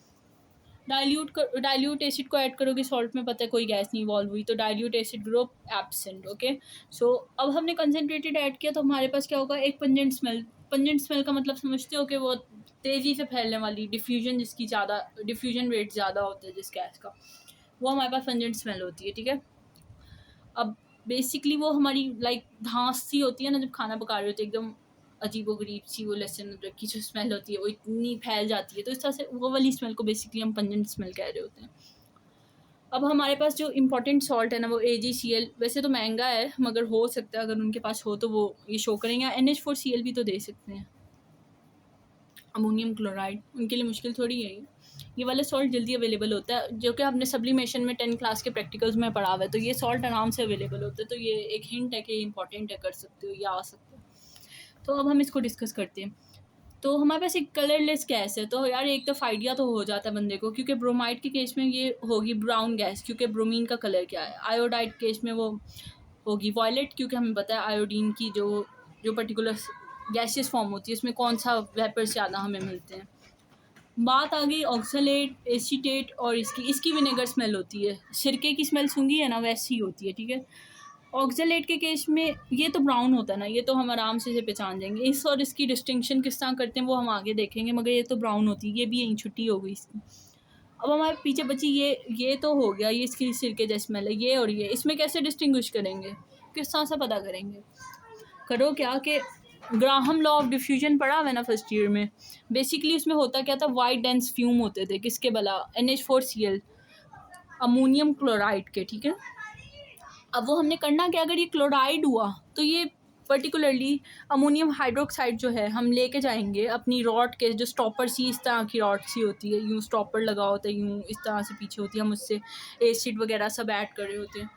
डाइल्यूट एसिड को ऐड करोगे सॉल्ट में, पता है कोई गैस नहीं इवॉल्व हुई, तो dilute acid group absent, okay. So अब हमने कंसनट्रेटेड ऐड किया तो हमारे पास क्या होगा, एक पंजेंट स्मेल। पंजेंट स्मेल का मतलब समझते हो कि वो तेज़ी से फैलने वाली, डिफ्यूजन जिसकी ज़्यादा, डिफ्यूजन रेट ज़्यादा होता है जिस गैस का, वो हमारे पास पंजेंट स्मेल होती है, ठीक है। अब बेसिकली वो हमारी लाइक धांस सी होती है ना, जब खाना पका रहे होते हैं, एकदम अजीबोगरीब सी वो लहसुन अदरक की जो स्मेल होती है वो इतनी फैल जाती है, तो इस तरह से वो वाली स्मेल को बेसिकली हम पंजेंट स्मेल कह रहे होते हैं। अब हमारे पास जो इम्पोर्टेंट सॉल्ट है ना वो AgCl, वैसे तो महंगा है मगर हो सकता है अगर उनके पास हो तो वो ये शो करेंगे। NH4Cl भी तो दे सकते हैं, अमोनियम क्लोराइड, उनके लिए मुश्किल थोड़ी है ये वाला सॉल्ट जल्दी अवेलेबल होता है, जो कि हमने सब्लिमेशन में 10 क्लास के प्रैक्टिकल्स में पढ़ा हुआ है, तो ये सॉल्ट आराम से अवेलेबल होता है। तो ये एक हिंट है कि इंपॉर्टेंट है, कर सकते हो या आ सकते हो। तो अब हम इसको डिस्कस करते हैं। तो हमारे पास एक कलरलेस गैस है, तो यार एक तो आइडिया तो हो जाता है बंदे को, क्योंकि ब्रोमाइड के केस में ये होगी ब्राउन गैस क्योंकि ब्रोमीन का कलर क्या है। आयोडाइड केस में वो होगी वॉयलेट, क्योंकि हमें पता है आयोडीन की जो जो पर्टिकुलर गैसेस फॉर्म होती है उसमें कौन सा वेपर ज़्यादा हमें मिलते हैं। बात आ गई ऑक्सलेट, एसीटेट और इसकी विनेगर स्मेल होती है, सिरके की स्मेल सूंघी है ना, वैसी होती है, ठीक है। ऑक्सलेट के केस में ये तो ब्राउन होता है ना, ये तो हम आराम से इसे पहचान जाएंगे। इस और इसकी डिस्टिंक्शन किस तरह करते हैं वो हम आगे देखेंगे, मगर ये तो ब्राउन होती है, ये भी यहीं छुट्टी हो गई इसकी। अब हमारे पीछे बची ये तो हो गया, ये इसकी सिरके जैसी स्मेल है, ये और ये, इसमें कैसे डिस्टिंग्विश करेंगे, किस तरह से पता करेंगे। करो क्या कि ग्राहम लॉ ऑफ डिफ्यूजन पढ़ा हुआ है ना फर्स्ट ईयर में, बेसिकली उसमें होता क्या था, वाइट डेंस फ्यूम होते थे, किसके भला, NH4Cl, अमोनियम क्लोराइड के, ठीक है। अब वो हमने करना क्या, अगर ये क्लोराइड हुआ तो ये पर्टिकुलरली अमोनियम हाइड्रोक्साइड जो है हम लेके जाएंगे अपनी रॉड के, जो स्टॉपर सी इस तरह की रॉड सी होती है, यूँ स्टॉपर लगा होता है, यूँ इस तरह से पीछे होती है, हम उससे एसिड वगैरह सब ऐड कर रहे होते हैं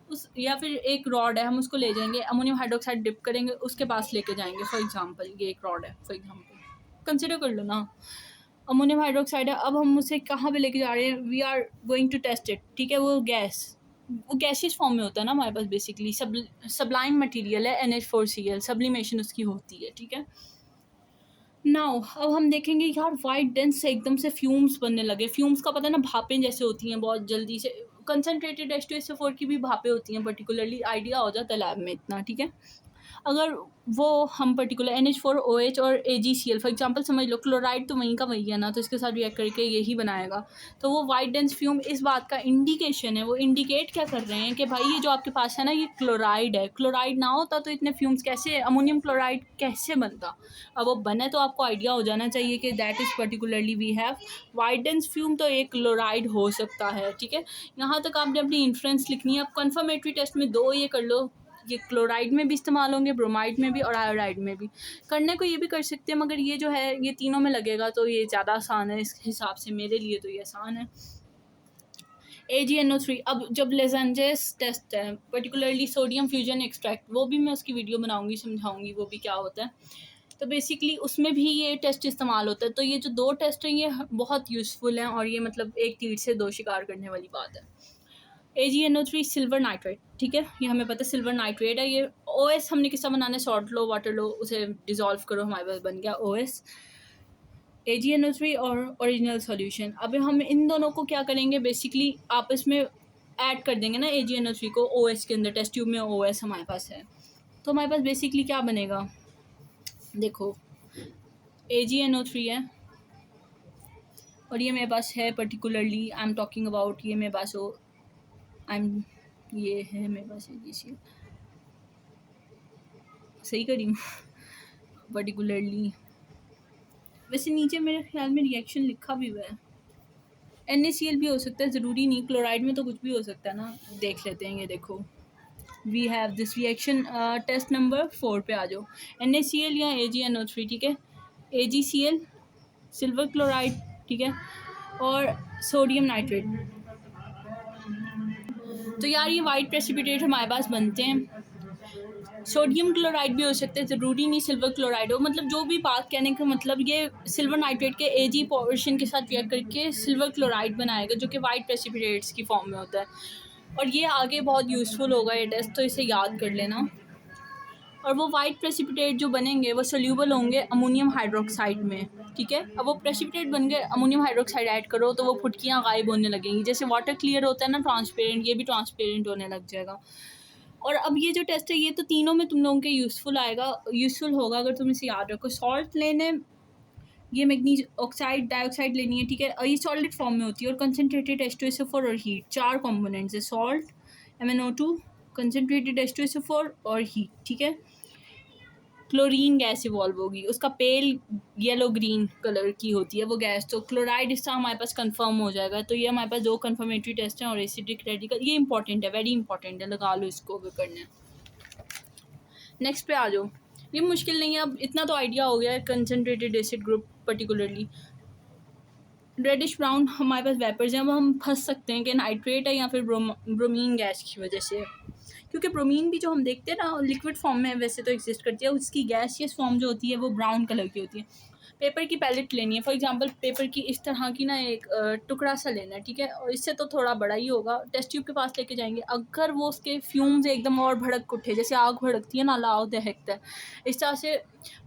उस, या फिर एक रॉड है हम उसको ले जाएंगे, अमोनियम हाइड्रोक्साइड डिप करेंगे, उसके पास लेके जाएंगे। फॉर एग्जांपल ये एक रॉड है, फॉर एग्जांपल कंसिडर कर लो ना, अमोनियम हाइड्रोक्साइड है। अब हम उसे कहाँ पे लेके जा रहे हैं, we are going to test it, ठीक है। वो गैसियस फॉर्म में होता है ना हमारे पास, बेसिकली सब्लाइम मटेरियल है NH4Cl, सब्लिमेशन उसकी होती है, ठीक है। नाउ अब हम देखेंगे यार वाइट डेंस से एकदम से फ्यूम्स बनने लगे। फ्यूम्स का पता है ना, भापें जैसे होती हैं बहुत जल्दी से, कंसनट्रेटेड H2SO4 की भी भापें होती हैं पर्टिकुलरली, आइडिया हो जाता है लैब में इतना, ठीक है। अगर वो हम पर्टिकुलर NH4OH और AgCl फॉर एग्जांपल समझ लो, क्लोराइड तो वहीं का वही है ना, तो इसके साथ रिएक्ट करके यही बनाएगा, तो वो वाइट डेंस फ्यूम इस बात का इंडिकेशन है। वो इंडिकेट क्या कर रहे हैं कि भाई ये जो आपके पास है ना, ये क्लोराइड है। क्लोराइड ना होता तो इतने फ्यूम्स कैसे, अमोनियम क्लोराइड कैसे बनता। अब वो बने तो आपको आइडिया हो जाना चाहिए कि that is particularly we have white dense fume, तो एक क्लोराइड हो सकता है। ठीक है, यहाँ तक आपने अपनी इन्फ्रेंस लिखनी है। अब कन्फर्मेटरी टेस्ट में दो ये कर लो, ये क्लोराइड में भी इस्तेमाल होंगे, ब्रोमाइड में भी और आयोडाइड में भी। करने को ये भी कर सकते हैं, मगर ये जो है ये तीनों में लगेगा तो ये ज़्यादा आसान है इस हिसाब से, मेरे लिए तो ये आसान है। AgNO3, अब जब लेजेंजेस टेस्ट है, पर्टिकुलरली सोडियम फ्यूजन एक्सट्रैक्ट, वो भी मैं उसकी वीडियो बनाऊंगी, समझाऊंगी वो भी क्या होता है। तो बेसिकली उसमें भी ये टेस्ट इस्तेमाल होता है। तो ये जो दो टेस्ट हैं ये बहुत यूज़फुल हैं, और ये मतलब एक तीर से दो शिकार करने वाली बात है। AgNO3 सिल्वर नाइट्रेट, ठीक है, ये हमें पता है सिल्वर नाइट्रेट है। ये OS हमने किसका बनाना है, सॉल्ट लो, वाटर लो, उसे डिज़ोल्व करो, हमारे पास बन गया OS। AgNO3 और ओरिजिनल सॉल्यूशन। अब हम इन दोनों को क्या करेंगे, बेसिकली आपस में ऐड कर देंगे ना AgNO3 को OS के अंदर। टेस्ट ट्यूब में OS हमारे पास है, तो हमारे पास बेसिकली क्या बनेगा, देखो AgNO3 है, और ये मेरे पास है particularly I am talking about, ये मेरे पास हो ये है मेरे पास AgCl, सही करी हूँ पर्टिकुलरली। वैसे नीचे मेरे ख्याल में रिएक्शन लिखा भी हुआ है, NaCl भी हो सकता है, ज़रूरी नहीं, क्लोराइड में तो कुछ भी हो सकता है ना। देख लेते हैं, ये देखो we have this reaction. Test number 4 पे आ जाओ, NaCl या AgNO3, ठीक है, AgCl, सिल्वर क्लोराइड, ठीक है, और सोडियम नाइट्रेट। तो यार ये वाइट प्रेसिपिटेट हमारे पास बनते हैं। सोडियम क्लोराइड भी हो सकते हैं, ज़रूरी नहीं सिल्वर क्लोराइड हो। मतलब जो भी बात कहने का मतलब, ये सिल्वर नाइट्रेट के Ag पोर्शन के साथ रिएक्ट करके सिल्वर क्लोराइड बनाएगा, जो कि वाइट प्रेसिपिटेट्स की फॉर्म में होता है। और ये आगे बहुत यूज़फुल होगा ये टेस्ट, तो इसे याद कर लेना। और वो वाइट प्रेसिपिटेट जो बनेंगे वो सोल्यूबल होंगे अमोनियम हाइड्रोक्साइड में, ठीक है। अब वो प्रेसिपिटेट बन गए, अमोनियम हाइड्रोक्साइड ऐड करो तो वो फुटकियाँ गायब होने लगेंगी। जैसे वाटर क्लियर होता है ना ट्रांसपेरेंट, ये भी ट्रांसपेरेंट होने लग जाएगा। और अब ये जो टेस्ट है ये तो तीनों में तुम लोगों के यूज़फुल होगा अगर तुम इसे याद रखो। सॉल्ट लेने, ये मैग्नीज ऑक्साइड डाइऑक्साइड लेनी है, ठीक है, और ये सॉलिड फॉर्म में होती है। और कंसनट्रेटेड H2SO4 और हीट, चार कंपोनेंट्स है, सॉल्ट, MnO2, कंसनट्रेटेड H2SO4 और हीट, ठीक है। क्लोरीन गैस इवॉल्व होगी, उसका पेल येलो ग्रीन कलर की होती है वो गैस। तो क्लोराइड इसका हमारे पास कंफर्म हो जाएगा। तो ये हमारे पास दो कंफर्मेटरी टेस्ट हैं, और एसिडिक रेडिकल, ये इंपॉर्टेंट है, वेरी इंपॉर्टेंट है, लगा लो इसको अगर करना है। नेक्स्ट पे आ जाओ, ये मुश्किल नहीं है, अब इतना तो आइडिया हो गया है। Concentrated acid group particularly reddish brown हमारे पास वेपर्स हैं। अब हम फंस सकते हैं कि नाइट्रेट है या फिर ब्रोमीन गैस की वजह से, क्योंकि ब्रोमीन भी जो हम देखते हैं ना लिक्विड फॉर्म में वैसे तो एग्जिस्ट करती है, उसकी गैसियस फॉर्म जो होती है वो ब्राउन कलर की होती है। पेपर की पैलेट लेनी है, फॉर एग्जांपल पेपर की इस तरह की ना एक टुकड़ा सा लेना है, ठीक है, और इससे तो थोड़ा बड़ा ही होगा। टेस्ट ट्यूब के पास लेके जाएंगे, अगर वो उसके फ्यूम्स एकदम और भड़क उठे, जैसे आग भड़कती है ना, लाव दहकता है, इस तरह से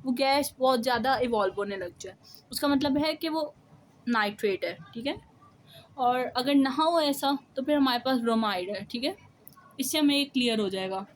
वो गैस बहुत ज़्यादा इवॉल्व होने लग जाए, उसका मतलब है कि वो नाइट्रेट है, ठीक है। और अगर ना हो ऐसा तो फिर हमारे पास ब्रोमाइड है, ठीक है। इससे हमें क्लियर हो जाएगा।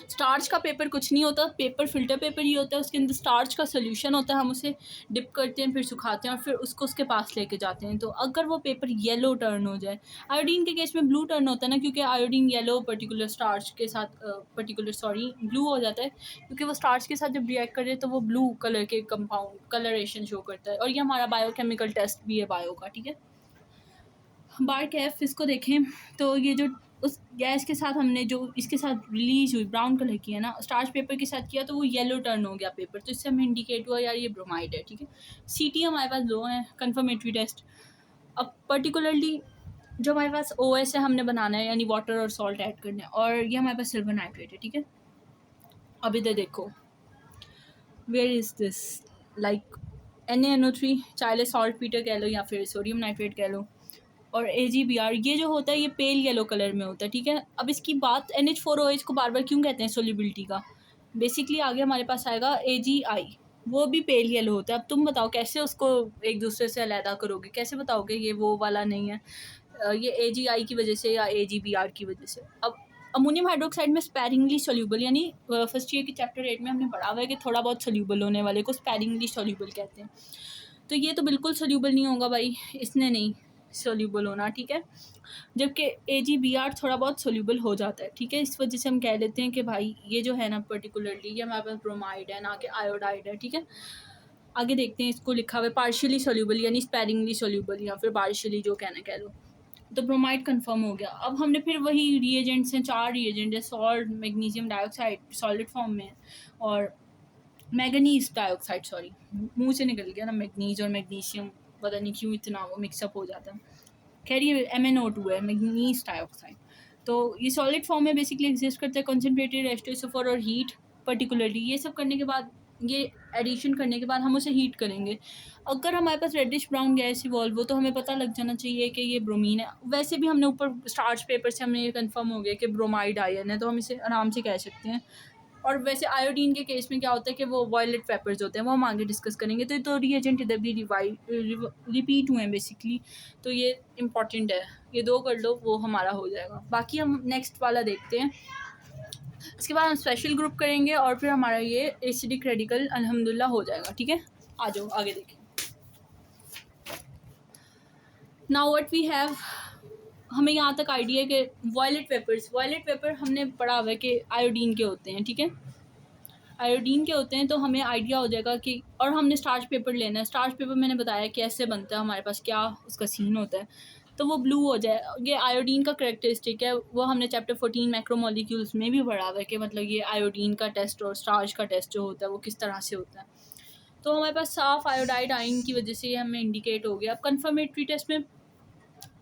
स्टार्च का पेपर कुछ नहीं होता, पेपर फिल्टर पेपर ही होता है, उसके अंदर स्टार्च का सोल्यूशन होता है, हम उसे डिप करते हैं, फिर सुखाते हैं, और फिर उसको उसके पास लेके जाते हैं। तो अगर वो पेपर येलो टर्न हो जाए, आयोडीन के केस में ब्लू टर्न होता है ना, क्योंकि आयोडीन येलो पर्टिकुलर स्टार्च के साथ ब्लू हो जाता है, क्योंकि वो स्टार्च के साथ जब रिएक्ट करे तो वो ब्लू कलर के कंपाउंड कलरेशन शो करता है। और ये हमारा बायोकेमिकल टेस्ट भी है बायो का, ठीक है। बार कैफ इसको देखें तो ये जो उस गैस के साथ हमने जो इसके साथ रिलीज हुई ब्राउन कलर की है ना, स्टार्च पेपर के साथ किया तो वो येलो टर्न हो गया पेपर, तो इससे हमें इंडिकेट हुआ यार ये ब्रोमाइड है, ठीक है। CT हमारे पास दो हैं, कंफर्मेटरी टेस्ट। अब पर्टिकुलरली जो हमारे पास OS है हमने बनाना है, यानी वाटर और सॉल्ट ऐड करना है, और ये हमारे पास सिल्वर नाइट्रेट है, ठीक है। अब इधर देखो, where is this, like NaNO3, चाहे सॉल्ट पीटर कह लो या फिर सोडियम नाइट्रेट कह लो, और AgBr, ये जो होता है ये पेल येलो कलर में होता है, ठीक है। अब इसकी बात NH4OH को बार बार क्यों कहते हैं सोल्यूबिलिटी का, बेसिकली आगे हमारे पास आएगा AgI, वो भी पेल येलो होता है। अब तुम बताओ कैसे उसको एक दूसरे से अलहदा करोगे, कैसे बताओगे ये वो वाला नहीं है, ये AgI की वजह से या AgBr की वजह से। अब अमोनियम हाइड्रोक्साइड में स्पैरिंगली सोल्यूबल, यानी फर्स्ट ईयर के चैप्टर 8 में हमने पढ़ा हुआ है कि थोड़ा बहुत सोल्यूबल होने वाले को स्पैरिंगली सोल्यूबल कहते हैं। तो ये तो बिल्कुल सोल्यूबल नहीं होगा भाई, इसने नहीं सोल्यूबल होना, ठीक है। जबकि AgBr थोड़ा बहुत सोल्यूबल हो जाता है, ठीक है। इस वजह से हम कह लेते हैं कि भाई ये जो है ना पर्टिकुलरली ये हमारे पास ब्रोमाइड है ना कि आयोडाइड है, ठीक है। आगे देखते हैं, इसको लिखा हुआ है पार्शियली सोल्यूबल यानी स्पैरिंगली सोल्यूबल या फिर पार्शियली जो कहना कह लो। तो ब्रोमाइड कंफर्म हो गया। अब हमने फिर वही रिएजेंट्स हैं, 4 रिएजेंट है, salt, magnesium dioxide solid form में, और मैंगनीज डाइऑक्साइड, सॉरी मुंह से निकल गया ना, मैग्नीज और मैग्नीशियम, पता नहीं क्यों इतना वो मिक्सअप हो जाता है। खैर ये MnO2 है, मैग्नीज डाइऑक्साइड। तो ये सॉलिड फॉर्म में बेसिकली एग्जिस्ट करता है, कंसनट्रेटेड H2SO4 और हीट पर्टिकुलरली। ये सब करने के बाद, ये एडिशन करने के बाद हम उसे हीट करेंगे। अगर हमारे पास रेडिश ब्राउन गैस इवॉल्व हो तो हमें पता लग जाना चाहिए कि ये ब्रोमीन है। वैसे भी हमने ऊपर स्टार्च पेपर से हमने ये कंफर्म हो गया कि ब्रोमाइड आयन है, तो हम इसे आराम से कह सकते हैं। और वैसे आयोडीन के केस में क्या होता है कि वो वॉयलेट पेपर्स होते हैं, वो हम आगे डिस्कस करेंगे। तो रिएजेंट इधर भी रिपीट हुए हैं बेसिकली, तो ये इंपॉर्टेंट है, ये 2 कर लो वो हमारा हो जाएगा। बाकी हम नेक्स्ट वाला देखते हैं। इसके बाद हम स्पेशल ग्रुप करेंगे और फिर हमारा ये एसिडिक रेडिकल अल्हम्दुलिल्लाह हो जाएगा, ठीक है। आ जाओ आगे देखें। नाउ व्हाट वी हैव, हमें यहाँ तक आइडिया है कि वॉयलेट पेपर हमने पढ़ा हुआ है कि आयोडीन के होते हैं, ठीक है। आयोडीन के होते हैं, तो हमें आइडिया हो जाएगा कि, और हमने स्टार्च पेपर लेना है। स्टार्च पेपर मैंने बताया कैसे बनता है, हमारे पास क्या उसका सीन होता है, तो वो ब्लू हो जाए। ये आयोडीन का करेक्टरिस्टिक है, वो हमने चैप्टर 14 मैक्रोमोलिक्यूल्स में भी पढ़ा हुआ है कि मतलब ये आयोडीन का टेस्ट और स्टार्च का टेस्ट जो होता है वो किस तरह से होता है। तो हमारे पास साफ आयोडाइड आयन की वजह से ये हमें इंडिकेट हो गया। अब कंफर्मेटरी टेस्ट में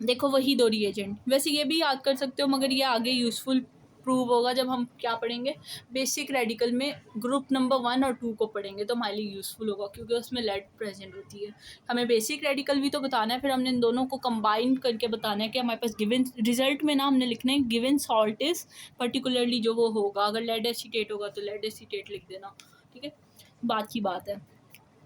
देखो वही 2 रिएजेंट, वैसे ये भी याद कर सकते हो, मगर ये आगे यूज़फुल प्रूव होगा जब हम क्या पढ़ेंगे, बेसिक रेडिकल में ग्रुप नंबर 1 और 2 को पढ़ेंगे तो हमारे लिए यूज़फुल होगा, क्योंकि उसमें लेड प्रेजेंट होती है। हमें बेसिक रेडिकल भी तो बताना है, फिर हमने इन दोनों को कंबाइन करके बताना है कि हमारे पास गिवन रिजल्ट में ना हमने लिखना है गिवन सॉल्ट इज़ पर्टिकुलरली जो वो होगा। अगर लेड एसीटेट होगा तो लेड एसीटेट लिख देना, ठीक है, बात की बात है।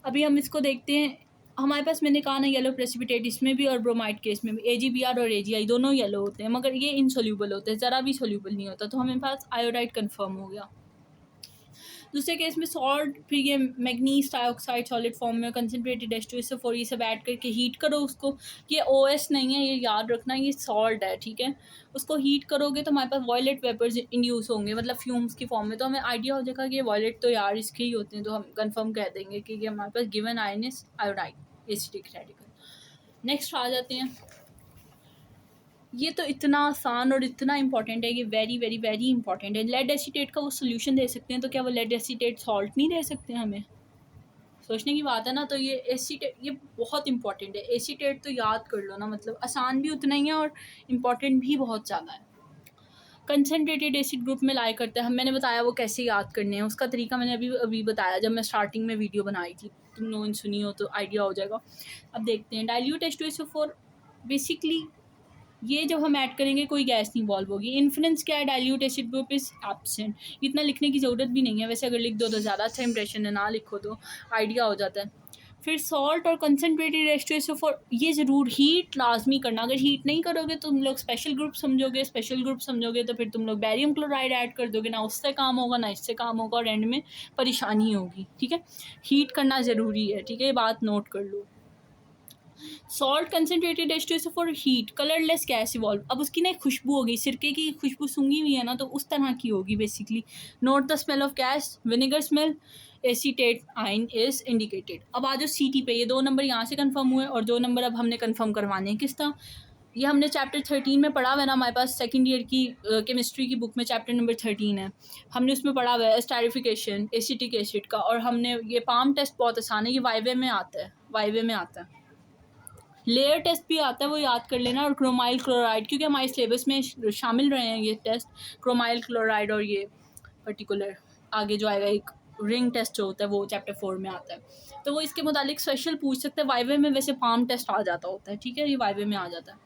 अभी हम इसको देखते हैं। हमारे पास मैंने कहा ना येलो प्रेसिपिटेट, इसमें भी और ब्रोमाइड केस में भी AgBr और AgI दोनों येलो होते हैं, मगर ये इनसोल्यूबल होते हैं, ज़रा भी सोल्यूबल नहीं होता। तो हमें पास आयोडाइड कंफर्म हो गया। दूसरे केस में सॉल्ट, फिर ये मैग्नीज डाइऑक्साइड सॉलिड फॉर्म में, कंसनट्रेटेड H2SO4, ये सब ऐड करके हीट करो उसको। ये OS नहीं है, ये याद रखना, ये सॉल्ट है, ठीक है। उसको हीट करोगे तो हमारे पास वॉयलेट वेपर्स इंड्यूस होंगे, मतलब फ्यूम्स की फॉर्म में। तो हमें आइडिया हो जाएगा कि ये वॉयलेट तो यार इसके ही होते हैं, तो हम कंफर्म कह देंगे कि ये हमारे पास given ion is iodide acidic radical. Next आ जाते हैं। ये तो इतना आसान और इतना इंपॉर्टेंट है, ये वेरी वेरी वेरी इंपॉर्टेंट है। लेड एसीटेट का वो सोल्यूशन दे सकते हैं, तो क्या वो लेड एसीटेट सॉल्ट नहीं दे सकते हमें? सोचने की बात है ना। तो ये एसीटेट ये बहुत इंपॉर्टेंट है। एसीटेट तो याद कर लो ना, मतलब आसान भी उतना ही है और इम्पॉर्टेंट भी बहुत ज़्यादा है। कंसनट्रेटेड एसिड ग्रुप में लाई करता है, हम मैंने बताया वो कैसे याद करने हैं, उसका तरीका मैंने अभी बताया जब मैं स्टार्टिंग में वीडियो बनाई थी, तुम लोगों ने सुनी हो तो आइडिया हो जाएगा। अब देखते हैं डाइल्यूट H2SO4। बेसिकली ये जब हम ऐड करेंगे कोई गैस नहीं इवॉल्व होगी। इन्फ्लुएंस क्या है, dilute acid group is absent. इतना लिखने की ज़रूरत भी नहीं है, वैसे अगर लिख दो तो ज़्यादा अच्छा इंप्रेशन है, ना लिखो तो आइडिया हो जाता है। फिर सॉल्ट और कंसनट्रेटेड H2SO4, ये ज़रूर हीट लाजमी करना। अगर हीट नहीं करोगे तो तुम लोग स्पेशल ग्रुप समझोगे तो फिर तुम लोग बैरियम क्लोराइड ऐड कर दोगे, ना उससे काम होगा ना इससे काम होगा, और एंड में परेशानी होगी, ठीक है। हीट करना ज़रूरी है, ठीक है, ये बात नोट कर लो। Salt concentrated H2SO4 heat colourless gas evolve. अब उसकी ना एक खुशबू होगी, सिरके की खुशबू सूंघी हुई है ना, तो उस तरह की होगी basically. Note the smell of gas, vinegar smell, acetate ion is indicated. अब आ जाओ CT पे। ये 2 नंबर यहाँ से कंफर्म हुए और 2 नंबर अब हमने कंफर्म करवाने हैं किस तरह। ये हमने चैप्टर 13 में पढ़ा हुआ है ना, हमारे पास सेकंड ईयर की केमिस्ट्री की बुक में चैप्टर नंबर 13 है, हमने उसमें पढ़ा हुआ है एस्टेरिफिकेशन एसिटिक एसिड का। और हमने ये पाम टेस्ट बहुत आसान है, ये वाइवे में आता है। लेयर टेस्ट भी आता है, वो याद कर लेना। और क्रोमाइल क्लोराइड, क्योंकि हमारे सिलेबस में शामिल रहे हैं ये टेस्ट, क्रोमाइल क्लोराइड। और ये पर्टिकुलर आगे जो आएगा एक रिंग टेस्ट जो होता है वो चैप्टर 4 में आता है, तो वो इसके मुतालिक स्पेशल पूछ सकते हैं। वाइवे में वैसे पाम टेस्ट आ जाता होता है, ठीक है, ये वाइवे में आ जाता है।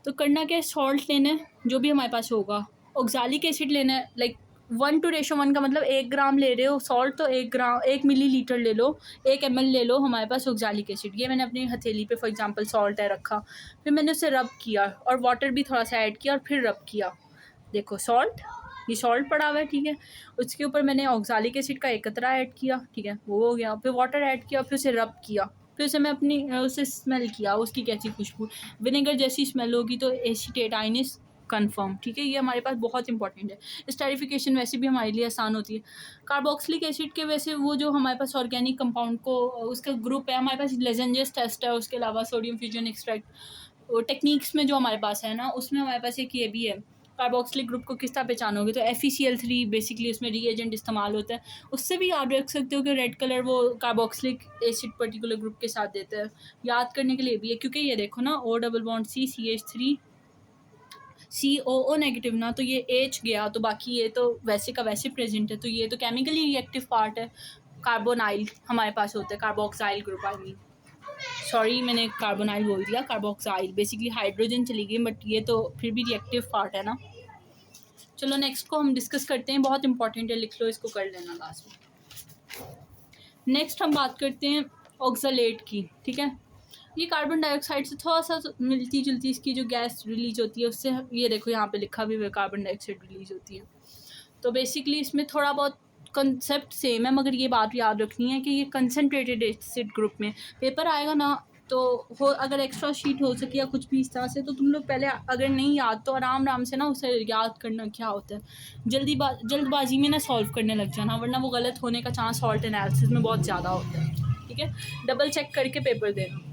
तो करना क्या है, सॉल्ट लेना है जो भी हमारे पास होगा, ऑक्सैलिक एसिड लेना है, लाइक 1:1 का मतलब 1 ग्राम ले रहे हो सॉल्ट तो 1 मिलीलीटर ले लो, 1 ml ले लो हमारे पास ऑक्सैलिक एसिड। ये मैंने अपनी हथेली पे फॉर एग्जांपल सॉल्ट है रखा, फिर मैंने उसे रब किया और वाटर भी थोड़ा सा ऐड किया और फिर रब किया, देखो सॉल्ट, ये सॉल्ट पड़ा हुआ है, ठीक है। उसके ऊपर मैंने ऑक्सालिक एसिड का 1 कतरा ऐड किया, ठीक है, वो हो गया। फिर वाटर ऐड किया, फिर उसे रब किया, फिर उसे मैं अपनी उसे स्मेल किया, उसकी कैसी खुशबू, विनेगर जैसी स्मेल होगी तो एसीटेटाइनिस कन्फर्म, ठीक है। ये हमारे पास बहुत इंपॉर्टेंट है। स्टेरिफिकेशन वैसे भी हमारे लिए आसान होती है। कार्बोक्सिलिक एसिड के वैसे वो जो हमारे पास ऑर्गेनिक कंपाउंड को उसका ग्रुप है, हमारे पास लेजेंजस टेस्ट है, उसके अलावा सोडियम फ्यूजन एक्सट्रैक्ट टेक्निक्स में जो हमारे पास है ना, उसमें हमारे पास एक ये भी है। कार्बोक्सिलिक ग्रुप को किस तरह पहचानोगे, तो FeCl3 बेसिकली उसमें रीएजेंट इस्तेमाल होता है। उससे भी याद रख सकते हो कि रेड कलर वो कार्बोक्सिलिक एसिड पर्टिकुलर ग्रुप के साथ देता है। याद करने के लिए भी है, क्योंकि ये देखो ना, O double bond C CH3 COO negative ना, तो ये H गया, तो बाकी ये तो वैसे का वैसे प्रेजेंट है, तो ये तो केमिकली रिएक्टिव पार्ट है। कार्बोनाइल हमारे पास होता है, carboxyl group I mean, sorry मैंने कार्बोनाइल बोल दिया, कार्बोक्साइल बेसिकली हाइड्रोजन चली गई, बट ये तो फिर भी रिएक्टिव पार्ट है ना। चलो नेक्स्ट को हम डिस्कस करते हैं, बहुत इंपॉर्टेंट है, लिख लो इसको, कर लेना लास्ट में। नेक्स्ट हम बात करते हैं ऑक्सलेट की, ठीक है। ये कार्बन डाइऑक्साइड से थोड़ा सा मिलती जुलती इसकी जो गैस रिलीज होती है उससे, ये देखो यहाँ पे लिखा भी हुआ है कार्बन डाइऑक्साइड रिलीज होती है। तो बेसिकली इसमें थोड़ा बहुत कंसेप्ट सेम है, मगर ये बात याद रखनी है कि ये कंसनट्रेटेड एसिड ग्रुप में पेपर आएगा ना, तो हो अगर एक्स्ट्रा शीट हो सके या कुछ भी इस तरह से, तो तुम लोग पहले अगर नहीं याद तो आराम से ना उसे याद करना क्या होता है। जल्दबाजी में ना सॉल्व करने लग जाना, वरना वो गलत होने का चांस सॉल्ट एनालिसिस में बहुत ज़्यादा होता है, ठीक है। डबल चेक करके पेपर देना।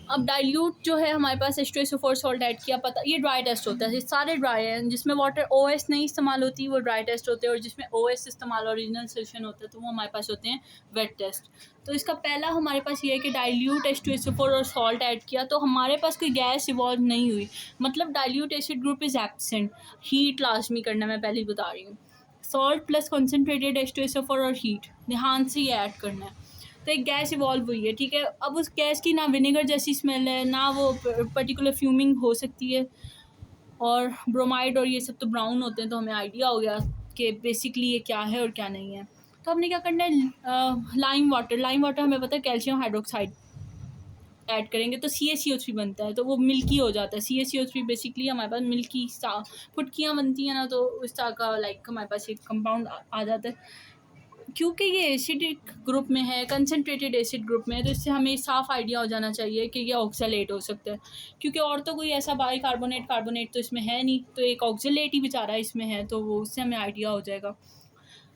अब डाइल्यूट जो है हमारे पास H2SO4 सॉल्ट ऐड किया, पता ये ड्राई टेस्ट होता है, ये सारे ड्राई हैं। जिसमें वाटर OS नहीं इस्तेमाल होती वो ड्राई टेस्ट होते हैं, और जिसमें OS इस्तेमाल ओरिजिनल सोल्यूशन होता है तो वो हमारे पास होते हैं वेट टेस्ट। तो इसका पहला हमारे पास ये है कि डाइल्यूट H2SO4 और सॉल्ट ऐड किया तो हमारे पास कोई गैस इवॉल्व नहीं हुई, मतलब dilute acid group is absent. Heat लाजमी करना, मैं पहले ही बता रही हूँ। सॉल्ट प्लस कॉन्सेंट्रेटेड H2SO4 और हीट, ध्यान से ये ऐड करना है। तो एक गैस इवॉल्व हुई है, ठीक है। अब उस गैस की ना विनेगर जैसी स्मेल है, ना वो पर्टिकुलर फ्यूमिंग हो सकती है, और ब्रोमाइड और ये सब तो ब्राउन होते हैं, तो हमें आइडिया हो गया कि बेसिकली ये क्या है और क्या नहीं है। तो हमने क्या करना है, लाइम वाटर हमें पता है कैल्शियम हाइड्रोक्साइड ऐड करेंगे तो CaCO3 बनता है, तो वो मिल्की हो जाता है। CaCO3 बेसिकली हमारे पास मिल्की फुटकियाँ बनती हैं ना, तो उस तरह का लाइक हमारे पास एक कंपाउंड आ जाता है। क्योंकि ये एसिडिक ग्रुप में है, कंसनट्रेटेड एसिड ग्रुप में है, तो इससे हमें साफ आइडिया हो जाना चाहिए कि ये ऑक्सलेट हो सकता है, क्योंकि और तो कोई ऐसा कार्बोनेट तो इसमें है नहीं, तो एक ऑक्सलेट ही बेचारा इसमें है, तो वो उससे हमें आइडिया हो जाएगा।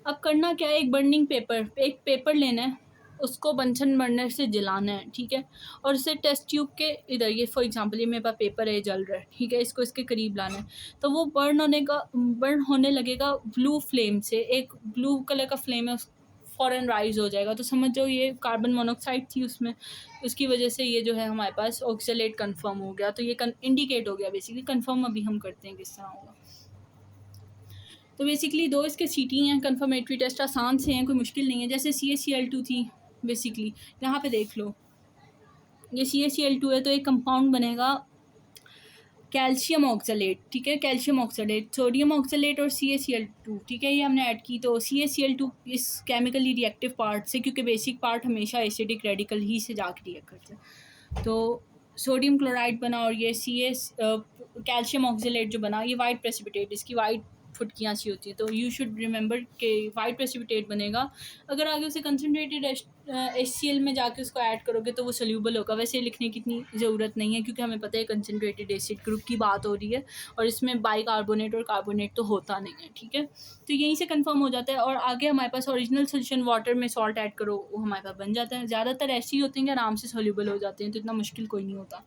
अब करना क्या है, एक पेपर लेना है, उसको बंसन बर्नर से जलाना है, ठीक है। और इसे टेस्ट ट्यूब के इधर, ये फॉर एग्जांपल ये मेरे पास पेपर है, जल रहा है, ठीक है, इसको इसके करीब लाना है, तो वो बर्न होने लगेगा ब्लू फ्लेम से, एक ब्लू कलर का फ्लेम है, फ़ौरन राइज हो जाएगा, तो समझ जाओ ये कार्बन मोनोक्साइड थी उसमें, उसकी वजह से ये जो है हमारे पास ऑक्सलेट कन्फर्म हो गया। तो ये इंडिकेट हो गया बेसिकली, कन्फर्म अभी हम करते हैं किस तरह होगा। तो बेसिकली दो इसके सीटी हैं, कन्फर्मेटरी टेस्ट आसान से हैं, कोई मुश्किल नहीं है। जैसे CaCl2 थी, बेसिकली यहाँ पे देख लो, ये CaCl2 है, तो एक कंपाउंड बनेगा कैल्शियम ऑक्सलेट, ठीक है, कैल्शियम ऑक्सलेट, सोडियम ऑक्सलेट और CaCl2, ठीक है, ये हमने ऐड की। तो CaCl2 इस केमिकली रिएक्टिव पार्ट से, क्योंकि बेसिक पार्ट हमेशा एसिडिक रेडिकल ही से जाकर रिएक्ट करते हैं, तो सोडियम क्लोराइड बना, और ये कैल्शियम ऑक्सलेट जो बना, ये वाइट प्रेसिपिटेट, इसकी वाइट फुटकियाँ सी होती है, तो यू शुड रिमेंबर कि वाइट प्रेसिपिटेट बनेगा। अगर आगे उसे कंसनट्रेटेड HCl में जाके उसको ऐड करोगे तो वो सोल्यूबल होगा। वैसे लिखने की इतनी ज़रूरत नहीं है, क्योंकि हमें पता है कंसनट्रेटेड एसिड ग्रुप की बात हो रही है, और इसमें बाइकार्बोनेट और कार्बोनेट तो होता नहीं है, ठीक है। तो यहीं से कंफर्म हो जाता है, और आगे हमारे पास ओरिजिनल सोल्यूशन वाटर में सॉल्ट ऐड करो, वो हमारे पास बन जाता है। ज़्यादातर ऐसे ही होते हैं कि आराम से सोल्यूबल हो जाते हैं, तो इतना मुश्किल कोई नहीं होता।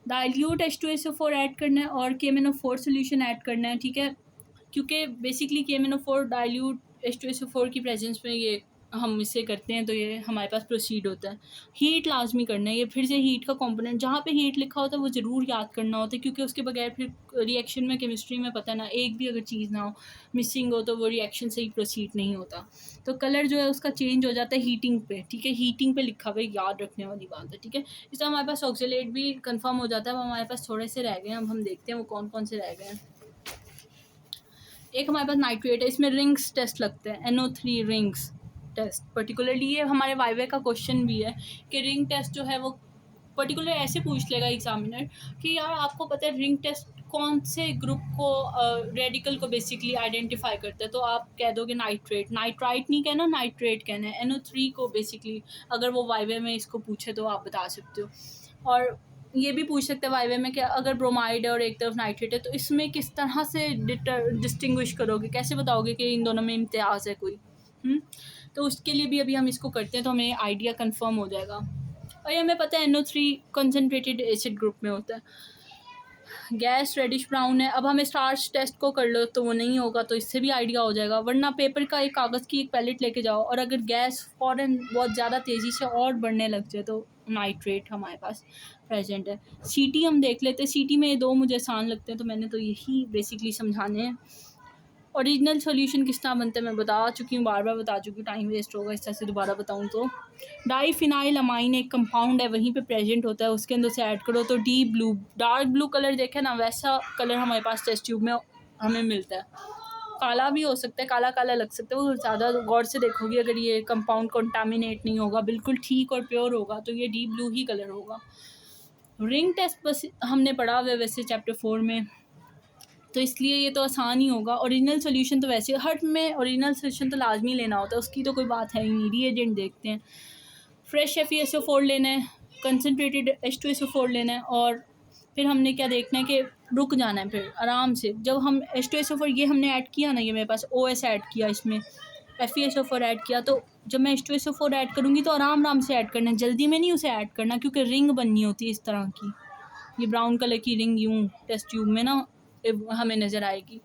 डाइल्यूट H2SO4 ऐड करना है और KMnO4 सोल्यूशन ऐड करना है, ठीक है, क्योंकि बेसिकली KMnO4 डाइल्यूट H2SO4 की प्रेजेंस में ये हम इसे करते हैं, तो ये हमारे पास प्रोसीड होता है। हीट लाजमी करना है, ये फिर से हीट का कंपोनेंट, जहाँ पे हीट लिखा होता है वो ज़रूर याद करना होता है, क्योंकि उसके बगैर फिर रिएक्शन में, केमिस्ट्री में पता ना, एक भी अगर चीज़ ना हो, मिसिंग हो, तो वो रिएक्शन से ही प्रोसीड नहीं होता। तो कलर जो है उसका चेंज हो जाता है हीटिंग पे, ठीक है, हीटिंग पे लिखा हुआ है, याद रखने वाली बात है, ठीक है। इस तरह हमारे पास ऑक्सलेट भी कन्फर्म हो जाता है। अब हमारे पास थोड़े से रह गए हैं, अब हम देखते हैं वो कौन कौन से रह गए हैं। एक हमारे पास नाइट्रेट है, इसमें रिंग्स टेस्ट लगते हैं, NO3 रिंग्स टेस्ट, पर्टिकुलरली ये हमारे वाइवे का क्वेश्चन भी है कि रिंग टेस्ट जो है वो पर्टिकुलर ऐसे पूछ लेगा एग्जामिनर कि यार आपको पता है रिंग टेस्ट कौन से ग्रुप को रेडिकल को बेसिकली आइडेंटिफाई करता है, तो आप कह दोगे नाइट्रेट। नाइट्राइट नहीं कहना, नाइट्रेट कहना है। NO3 को बेसिकली अगर वो वाइवे में इसको पूछे तो आप बता सकते हो। और ये भी पूछ सकते हैं वाइवे में कि अगर ब्रोमाइड है और एक तरफ नाइट्रेट है तो इसमें किस तरह से डिस्टिंग्विश करोगे, कैसे बताओगे कि इन दोनों में इम्तियाज़ है कोई। तो उसके लिए भी अभी हम इसको करते हैं तो हमें आइडिया कंफर्म हो जाएगा। और ये हमें पता है NO3 कंसनट्रेटेड एसिड ग्रुप में होता है। गैस रेडिश ब्राउन है। अब हमें स्टार्च टेस्ट को कर लो तो वो नहीं होगा, तो इससे भी आइडिया हो जाएगा। वरना पेपर का एक कागज़ की एक पैलेट लेके जाओ और अगर गैस फ़ौरन बहुत ज़्यादा तेज़ी से और बढ़ने लग जाए तो नाइट्रेट हमारे पास प्रेजेंट है। CT हम देख लेते हैं। CT में ये दो मुझे आसान लगते हैं तो मैंने तो यही बेसिकली समझाने हैं। ओरिजिनल सॉल्यूशन किस तरह बनता है मैं बता चुकी हूँ, बार बार बता चुकी हूँ, टाइम वेस्ट होगा इस तरह से दोबारा बताऊँ तो। डाईफिनाइल अमाइन एक कंपाउंड है, वहीं पे प्रेजेंट होता है, उसके अंदर से ऐड करो तो deep blue, dark blue colour देखे ना, वैसा कलर हमारे पास टेस्ट ट्यूब में हमें मिलता है। काला भी हो सकता है, काला काला लग सकता है, वो ज़्यादा गौर से देखोगी अगर ये कंपाउंड कंटामिनेट नहीं होगा, बिल्कुल ठीक और प्योर होगा तो ये डीप ब्लू ही कलर होगा। रिंग टेस्ट बस हमने पढ़ा हुआ है वैसे चैप्टर 4 में, तो इसलिए ये तो आसान ही होगा। ओरिजिनल सोल्यूशन तो वैसे हर में ओरिजिनल सोल्यूशन तो लाजमी लेना होता है, उसकी तो कोई बात है ही नहीं। रिएजेंट देखते हैं, फ्रेश FeSO4 लेना है, कंसनट्रेटेड H2SO4 लेना है, और फिर हमने क्या देखना है कि रुक जाना है फिर आराम से। जब हम H2SO4 ये हमने ऐड किया ना, ये मेरे पास OS ऐड किया, इसमें FeSO4 ऐड किया, तो जब मैं H2SO4 ऐड करूँगी तो आराम आराम से ऐड करना है, जल्दी में नहीं उसे ऐड करना, क्योंकि रिंग बननी होती है इस तरह की। ये ब्राउन कलर की रिंग यूँ टेस्ट ट्यूब में ना हमें नज़र आएगी,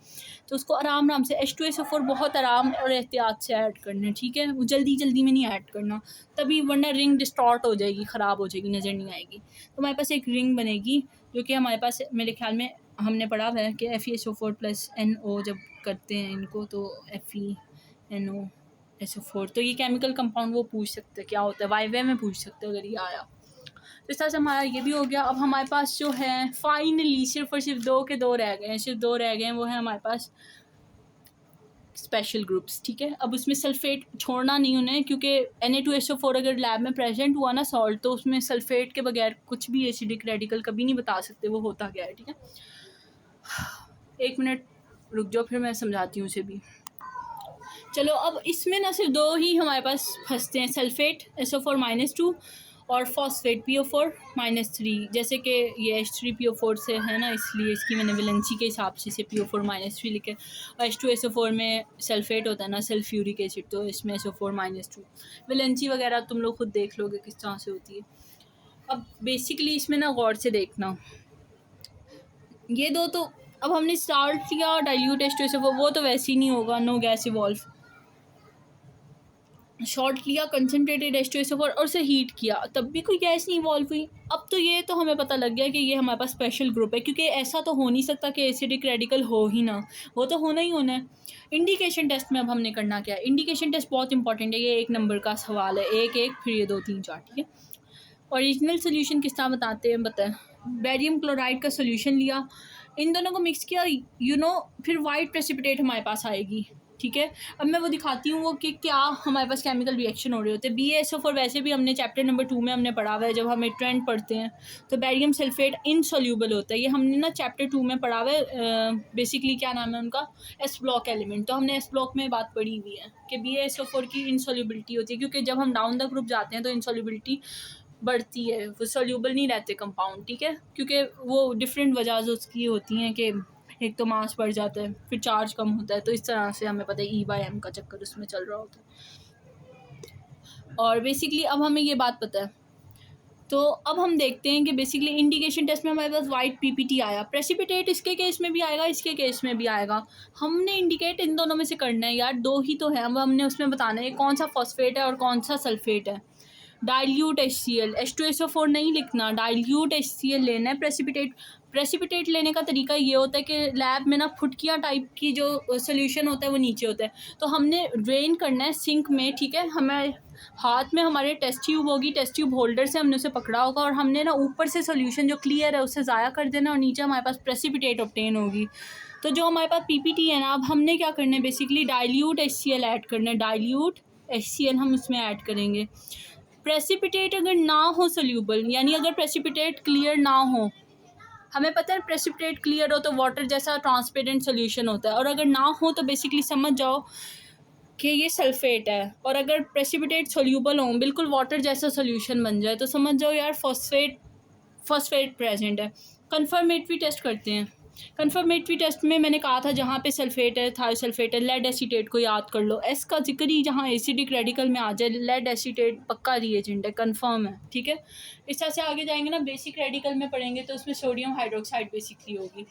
तो उसको आराम आराम से H2SO4 बहुत आराम और एहतियात से ऐड करना है, ठीक है। वो जल्दी जल्दी में नहीं ऐड करना, तभी वरना रिंग डिस्टॉर्ट हो जाएगी, ख़राब हो जाएगी, नज़र नहीं आएगी। तो हमारे पास एक रिंग बनेगी जो कि हमारे पास मेरे ख्याल में हमने पढ़ा हुआ है कि FeSO4 + NO जब करते हैं इनको तो FeNOSO4, तो ये केमिकल कंपाउंड वो पूछ सकते हैं क्या होता है, वाइवे में पूछ सकते हैं अगर ये आया। तो इस तरह से हमारा ये भी हो गया। अब हमारे पास जो है फाइनली सिर्फ और सिर्फ दो रह गए हैं, सिर्फ दो रह गए हैं, वो है हमारे पास स्पेशल ग्रुप्स, ठीक है। अब उसमें सल्फेट छोड़ना नहीं उन्हें, क्योंकि Na2SO4 अगर लैब में प्रेजेंट हुआ ना सॉल्ट, तो उसमें सल्फेट के बगैर कुछ भी एसिडिक रेडिकल कभी नहीं बता सकते वो होता क्या है, ठीक है। 1 मिनट रुक जाओ, फिर मैं समझाती हूँ उसे भी। चलो, अब इसमें ना सिर्फ दो ही हमारे पास फंसते हैं, सल्फेट SO4-2 और फॉस्फेट PO4-3। जैसे कि ये H3PO4 से है ना, इसलिए इसकी मैंने वैलेंसी के हिसाब से इसे PO4-3 लिखे। और H2SO4 में सल्फेट होता है ना, सल्फ्यूरिक एसिड, तो इसमें SO4-2। वैलेंसी वगैरह तुम लोग खुद देख लोगे किस तरह से होती है। अब बेसिकली इसमें ना गौर से देखना, ये दो तो अब हमने स्टार्ट लिया डाइल्यूट H2SO4, वो तो वैसे ही नहीं होगा, नो गैस इवॉल्व। शॉर्ट लिया कंसनट्रेटेड H2SO4 और उसे हीट किया, तब भी कोई गैस नहीं इवॉल्व हुई। अब तो ये तो हमें पता लग गया कि ये हमारे पास स्पेशल ग्रुप है, क्योंकि ऐसा तो हो नहीं सकता कि एसिडिक रेडिकल हो ही ना, वो तो होना ही होना है। इंडिकेशन टेस्ट में अब हमने करना क्या है, इंडिकेशन टेस्ट बहुत इंपॉर्टेंट है, ये 1 नंबर का सवाल है, एक फिर ये 2 3 4, ठीक है। ओरिजिनल सोल्यूशन किस तरह बताते हैं, बताएं। बेरियम क्लोराइड का सोल्यूशन लिया, इन दोनों को मिक्स किया, फिर वाइट प्रेसिपिटेट हमारे पास आएगी, ठीक है। अब मैं वो दिखाती हूँ वो कि क्या हमारे पास केमिकल रिएक्शन हो रहे होते हैं। BaSO4 वैसे भी हमने चैप्टर नंबर 2 में हमने पढ़ा हुआ है, जब हमें ट्रेंड पढ़ते हैं तो बेरियम सल्फेट इनसोल्यूबल होता है, ये हमने ना चैप्टर 2 में पढ़ा हुआ है। बेसिकली क्या नाम है उनका, S ब्लॉक एलिमेंट, तो हमने S ब्लॉक में बात पढ़ी हुई है कि BaSO4 की इनसोल्यूबिलिटी होती है, क्योंकि जब हम डाउन द ग्रुप जाते हैं तो इनसोल्यूबिलिटी बढ़ती है, वो सोल्यूबल नहीं रहते कंपाउंड, ठीक है, क्योंकि वो डिफरेंट वजह से उसकी होती हैं कि एक तो मास बढ़ जाता है, फिर चार्ज कम होता है, तो इस तरह से हमें पता है E/M का चक्कर उसमें चल रहा होता है। और बेसिकली अब हमें ये बात पता है, तो अब हम देखते हैं कि बेसिकली इंडिकेशन टेस्ट में हमारे पास वाइट PPT आया, प्रेसिपिटेट इसके केस में भी आएगा, इसके केस में भी आएगा। हमने इंडिकेट इन दोनों में से करना है यार, दो ही तो है, अब हमने उसमें बताना है कौन सा फॉस्फेट है और कौन सा सल्फेट है। डाइल्यूट HCl, H2SO4 नहीं लिखना, डाइल्यूट HCl लेना है। प्रेसिपिटेट लेने का तरीका ये होता है कि लैब में ना फुटकियाँ टाइप की जो सोल्यूशन होता है वो नीचे होता है, तो हमने ड्रेन करना है सिंक में, ठीक है। हमें हाथ में हमारे टेस्ट ट्यूब होगी, टेस्ट ट्यूब होल्डर से हमने उसे पकड़ा होगा और हमने ना ऊपर से सोल्यूशन जो क्लियर है उसे ज़ाया कर देना, और नीचे हमारे पास प्रेसिपिटेट ऑब्टेन होगी। तो जो हमारे पास PPT है ना, अब हमने क्या करना है, बेसिकली डाइल्यूट HCl ऐड करना है, डाइल्यूट HCl हम उसमें ऐड करेंगे। प्रेसिपिटेट अगर ना हो सोल्यूबल, यानी अगर प्रेसिपिटेट क्लियर ना हो, हमें पता है प्रेसिपिटेट क्लियर हो तो वाटर जैसा ट्रांसपेरेंट सोल्यूशन होता है, और अगर ना हो तो बेसिकली समझ जाओ कि ये सल्फेट है। और अगर प्रेसिपिटेट सोल्यूबल हो, बिल्कुल वाटर जैसा सोल्यूशन बन जाए, तो समझ जाओ यार फॉस्फेट प्रेजेंट है। कंफर्मेटरी टेस्ट करते हैं। कंफर्मेटरी टेस्ट में मैंने कहा था जहाँ पे सल्फेट है, थायोसल्फेट है, लेड एसीटेट को याद कर लो। एस का जिक्र ही जहाँ एसिडिक रेडिकल में आ जाए, लेड एसीटेट पक्का रिएजेंट है, कंफर्म है, ठीक है। इस तरह से आगे जाएंगे ना, बेसिक रेडिकल में पढ़ेंगे तो उसमें सोडियम हाइड्रोक्साइड बेसिकली होगी।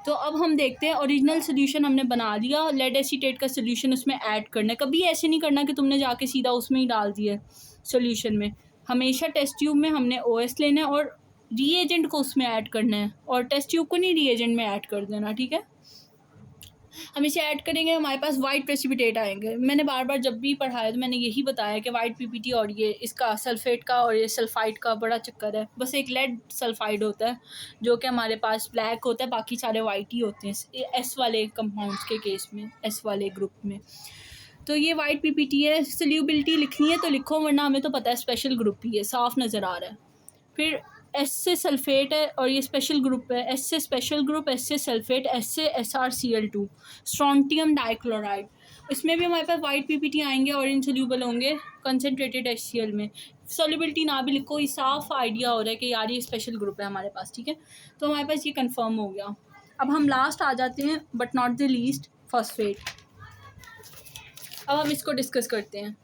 तो अब हम देखते हैं, ओरिजिनल सोल्यूशन हमने बना लिया, लेड एसीटेट का सोल्यूशन उसमें ऐड करना है। कभी ऐसे नहीं करना कि तुमने जाके सीधा उसमें ही डाल दिया सोल्यूशन में। हमेशा टेस्ट ट्यूब में हमने OS लेना है और रीएजेंट को उसमें ऐड करना है, और टेस्ट ट्यूब को नहीं रीएजेंट में ऐड कर देना, ठीक है। हम इसे ऐड करेंगे, हमारे पास वाइट प्रेसिपिटेट आएंगे। मैंने बार बार जब भी पढ़ाया तो मैंने यही बताया कि वाइट PPT और ये इसका सल्फेट का और ये सल्फाइड का बड़ा चक्कर है। बस एक लेड सल्फाइड होता है जो कि हमारे पास ब्लैक होता है, बाकी सारे वाइट ही होते हैं एस वाले कंपाउंड्स के केस में, एस वाले ग्रुप में। तो ये वाइट PPT है। सोल्यूबिलिटी लिखनी है तो लिखो, वरना हमें तो पता है स्पेशल ग्रुप ही है, साफ नज़र आ रहा है। फिर एस से सल्फेट है और ये स्पेशल ग्रुप है, एस से स्पेशल ग्रुप, एस से सल्फेट, एस से SrCl2 स्ट्रोंटियम डाइक्लोराइड। इसमें भी हमारे पास वाइट PPT आएंगे और इनसोल्यूबल होंगे कंसनट्रेटेड HCl में। सोल्यूबिलिटी ना भी लिखो, ये साफ आइडिया हो रहा है कि यार ये स्पेशल ग्रुप है हमारे पास, ठीक है। तो हमारे पास ये कंफर्म हो गया। अब हम लास्ट आ जाते हैं, but not the least, phosphate. अब हम इसको डिस्कस करते हैं,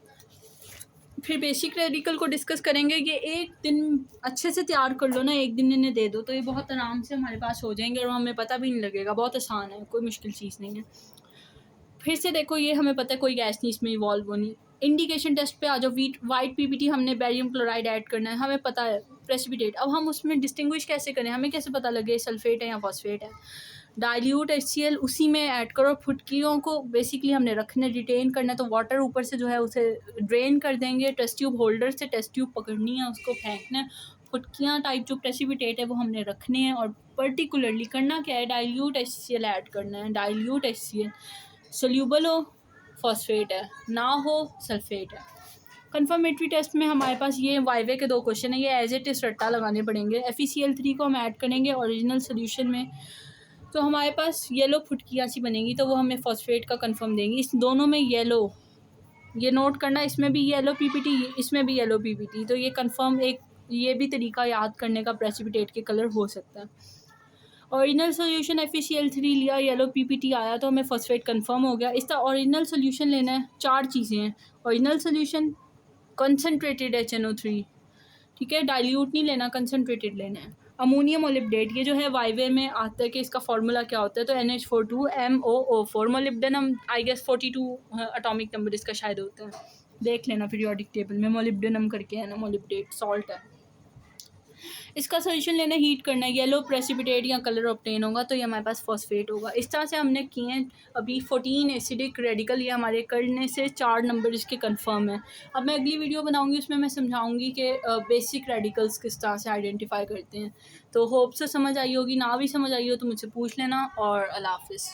फिर बेसिक रेडिकल को डिस्कस करेंगे। ये एक दिन अच्छे से तैयार कर लो ना, एक दिन इन्हें दे दो तो ये बहुत आराम से हमारे पास हो जाएंगे और हमें पता भी नहीं लगेगा। बहुत आसान है, कोई मुश्किल चीज़ नहीं है। फिर से देखो, ये हमें पता है कोई गैस नहीं इसमें इवॉल्व होनी। इंडिकेशन टेस्ट पे आ जाओ। वाइट PPT हमने बेरियम क्लोराइड ऐड करना है, हमें पता है प्रेसिपिटेट। अब हम उसमें डिस्टिंग्विश कैसे करें, हमें कैसे पता लगे सल्फेट है या फॉस्फेट है। डाइल्यूट HCl उसी में ऐड करो। फुटकियों को बेसिकली हमने रखने, रिटेन करना है, तो वाटर ऊपर से जो है उसे ड्रेन कर देंगे। टेस्ट ट्यूब होल्डर से टेस्ट ट्यूब पकड़नी है, उसको फेंकना है। फुटकियाँ टाइप जो प्रेसिपिटेट है वो हमने रखने हैं, और पर्टिकुलरली करना क्या है, डाइल्यूट HCl ऐड करना है। डाइल्यूट HCl सोल्यूबल हो फॉस्फेट है, ना हो सल्फेट है। कंफर्मेटरी टेस्ट में हमारे पास ये वाइवे के 2 क्वेश्चन है, ये एज इट इज रट्टा लगाने पड़ेंगे। FeCl3 को हम ऐड करेंगे ओरिजिनल सोल्यूशन में, तो हमारे पास येलो फुटकियाँ सी बनेंगी, तो वो हमें फॉस्फेट का कंफर्म देंगी। इस दोनों में येलो, ये नोट करना, इसमें भी येलो PPT, इसमें भी येलो PPT, तो ये कंफर्म एक ये भी तरीका याद करने का प्रेसिपिटेट के कलर हो सकता है। ओरिजिनल सोल्यूशन FeCl3 लिया, येलो PPT आया, तो हमें फॉस्फेट कंफर्म हो गया। इसका ओरिजिनल सोल्यूशन लेना है, 4 चीज़ें हैं। ओरिजिनल सोल्यूशन, कंसनट्रेटेड HNO3, ठीक है, डाइल्यूट नहीं लेना, कंसनट्रेटेड लेना है। अमोनियम मोलिब्डेट, ये जो है वाइवे में आता है कि इसका फार्मूला क्या होता है, तो NH42MOO4। Molybdenum I guess 42 atomic number इसका शायद होता है, देख लेना पीरियोडिक टेबल में, मोलिब्डेनम करके है ना, मोलिब्डेट सॉल्ट है। इसका सोल्यूशन लेना, हीट करना है, येलो प्रेसिपिटेट या कलर ऑब्टेन होगा, तो ये हमारे पास फॉस्फेट होगा। इस तरह से हमने किए हैं अभी 14 एसिडिक रेडिकल, ये हमारे करने से 4 नंबर इसके कंफर्म है। अब मैं अगली वीडियो बनाऊंगी, उसमें मैं समझाऊंगी कि बेसिक रेडिकल्स किस तरह से आइडेंटिफाई करते हैं। तो होप से समझ आई होगी, ना भी समझ आई हो तो मुझसे पूछ लेना, और अल्लाह हाफिज़।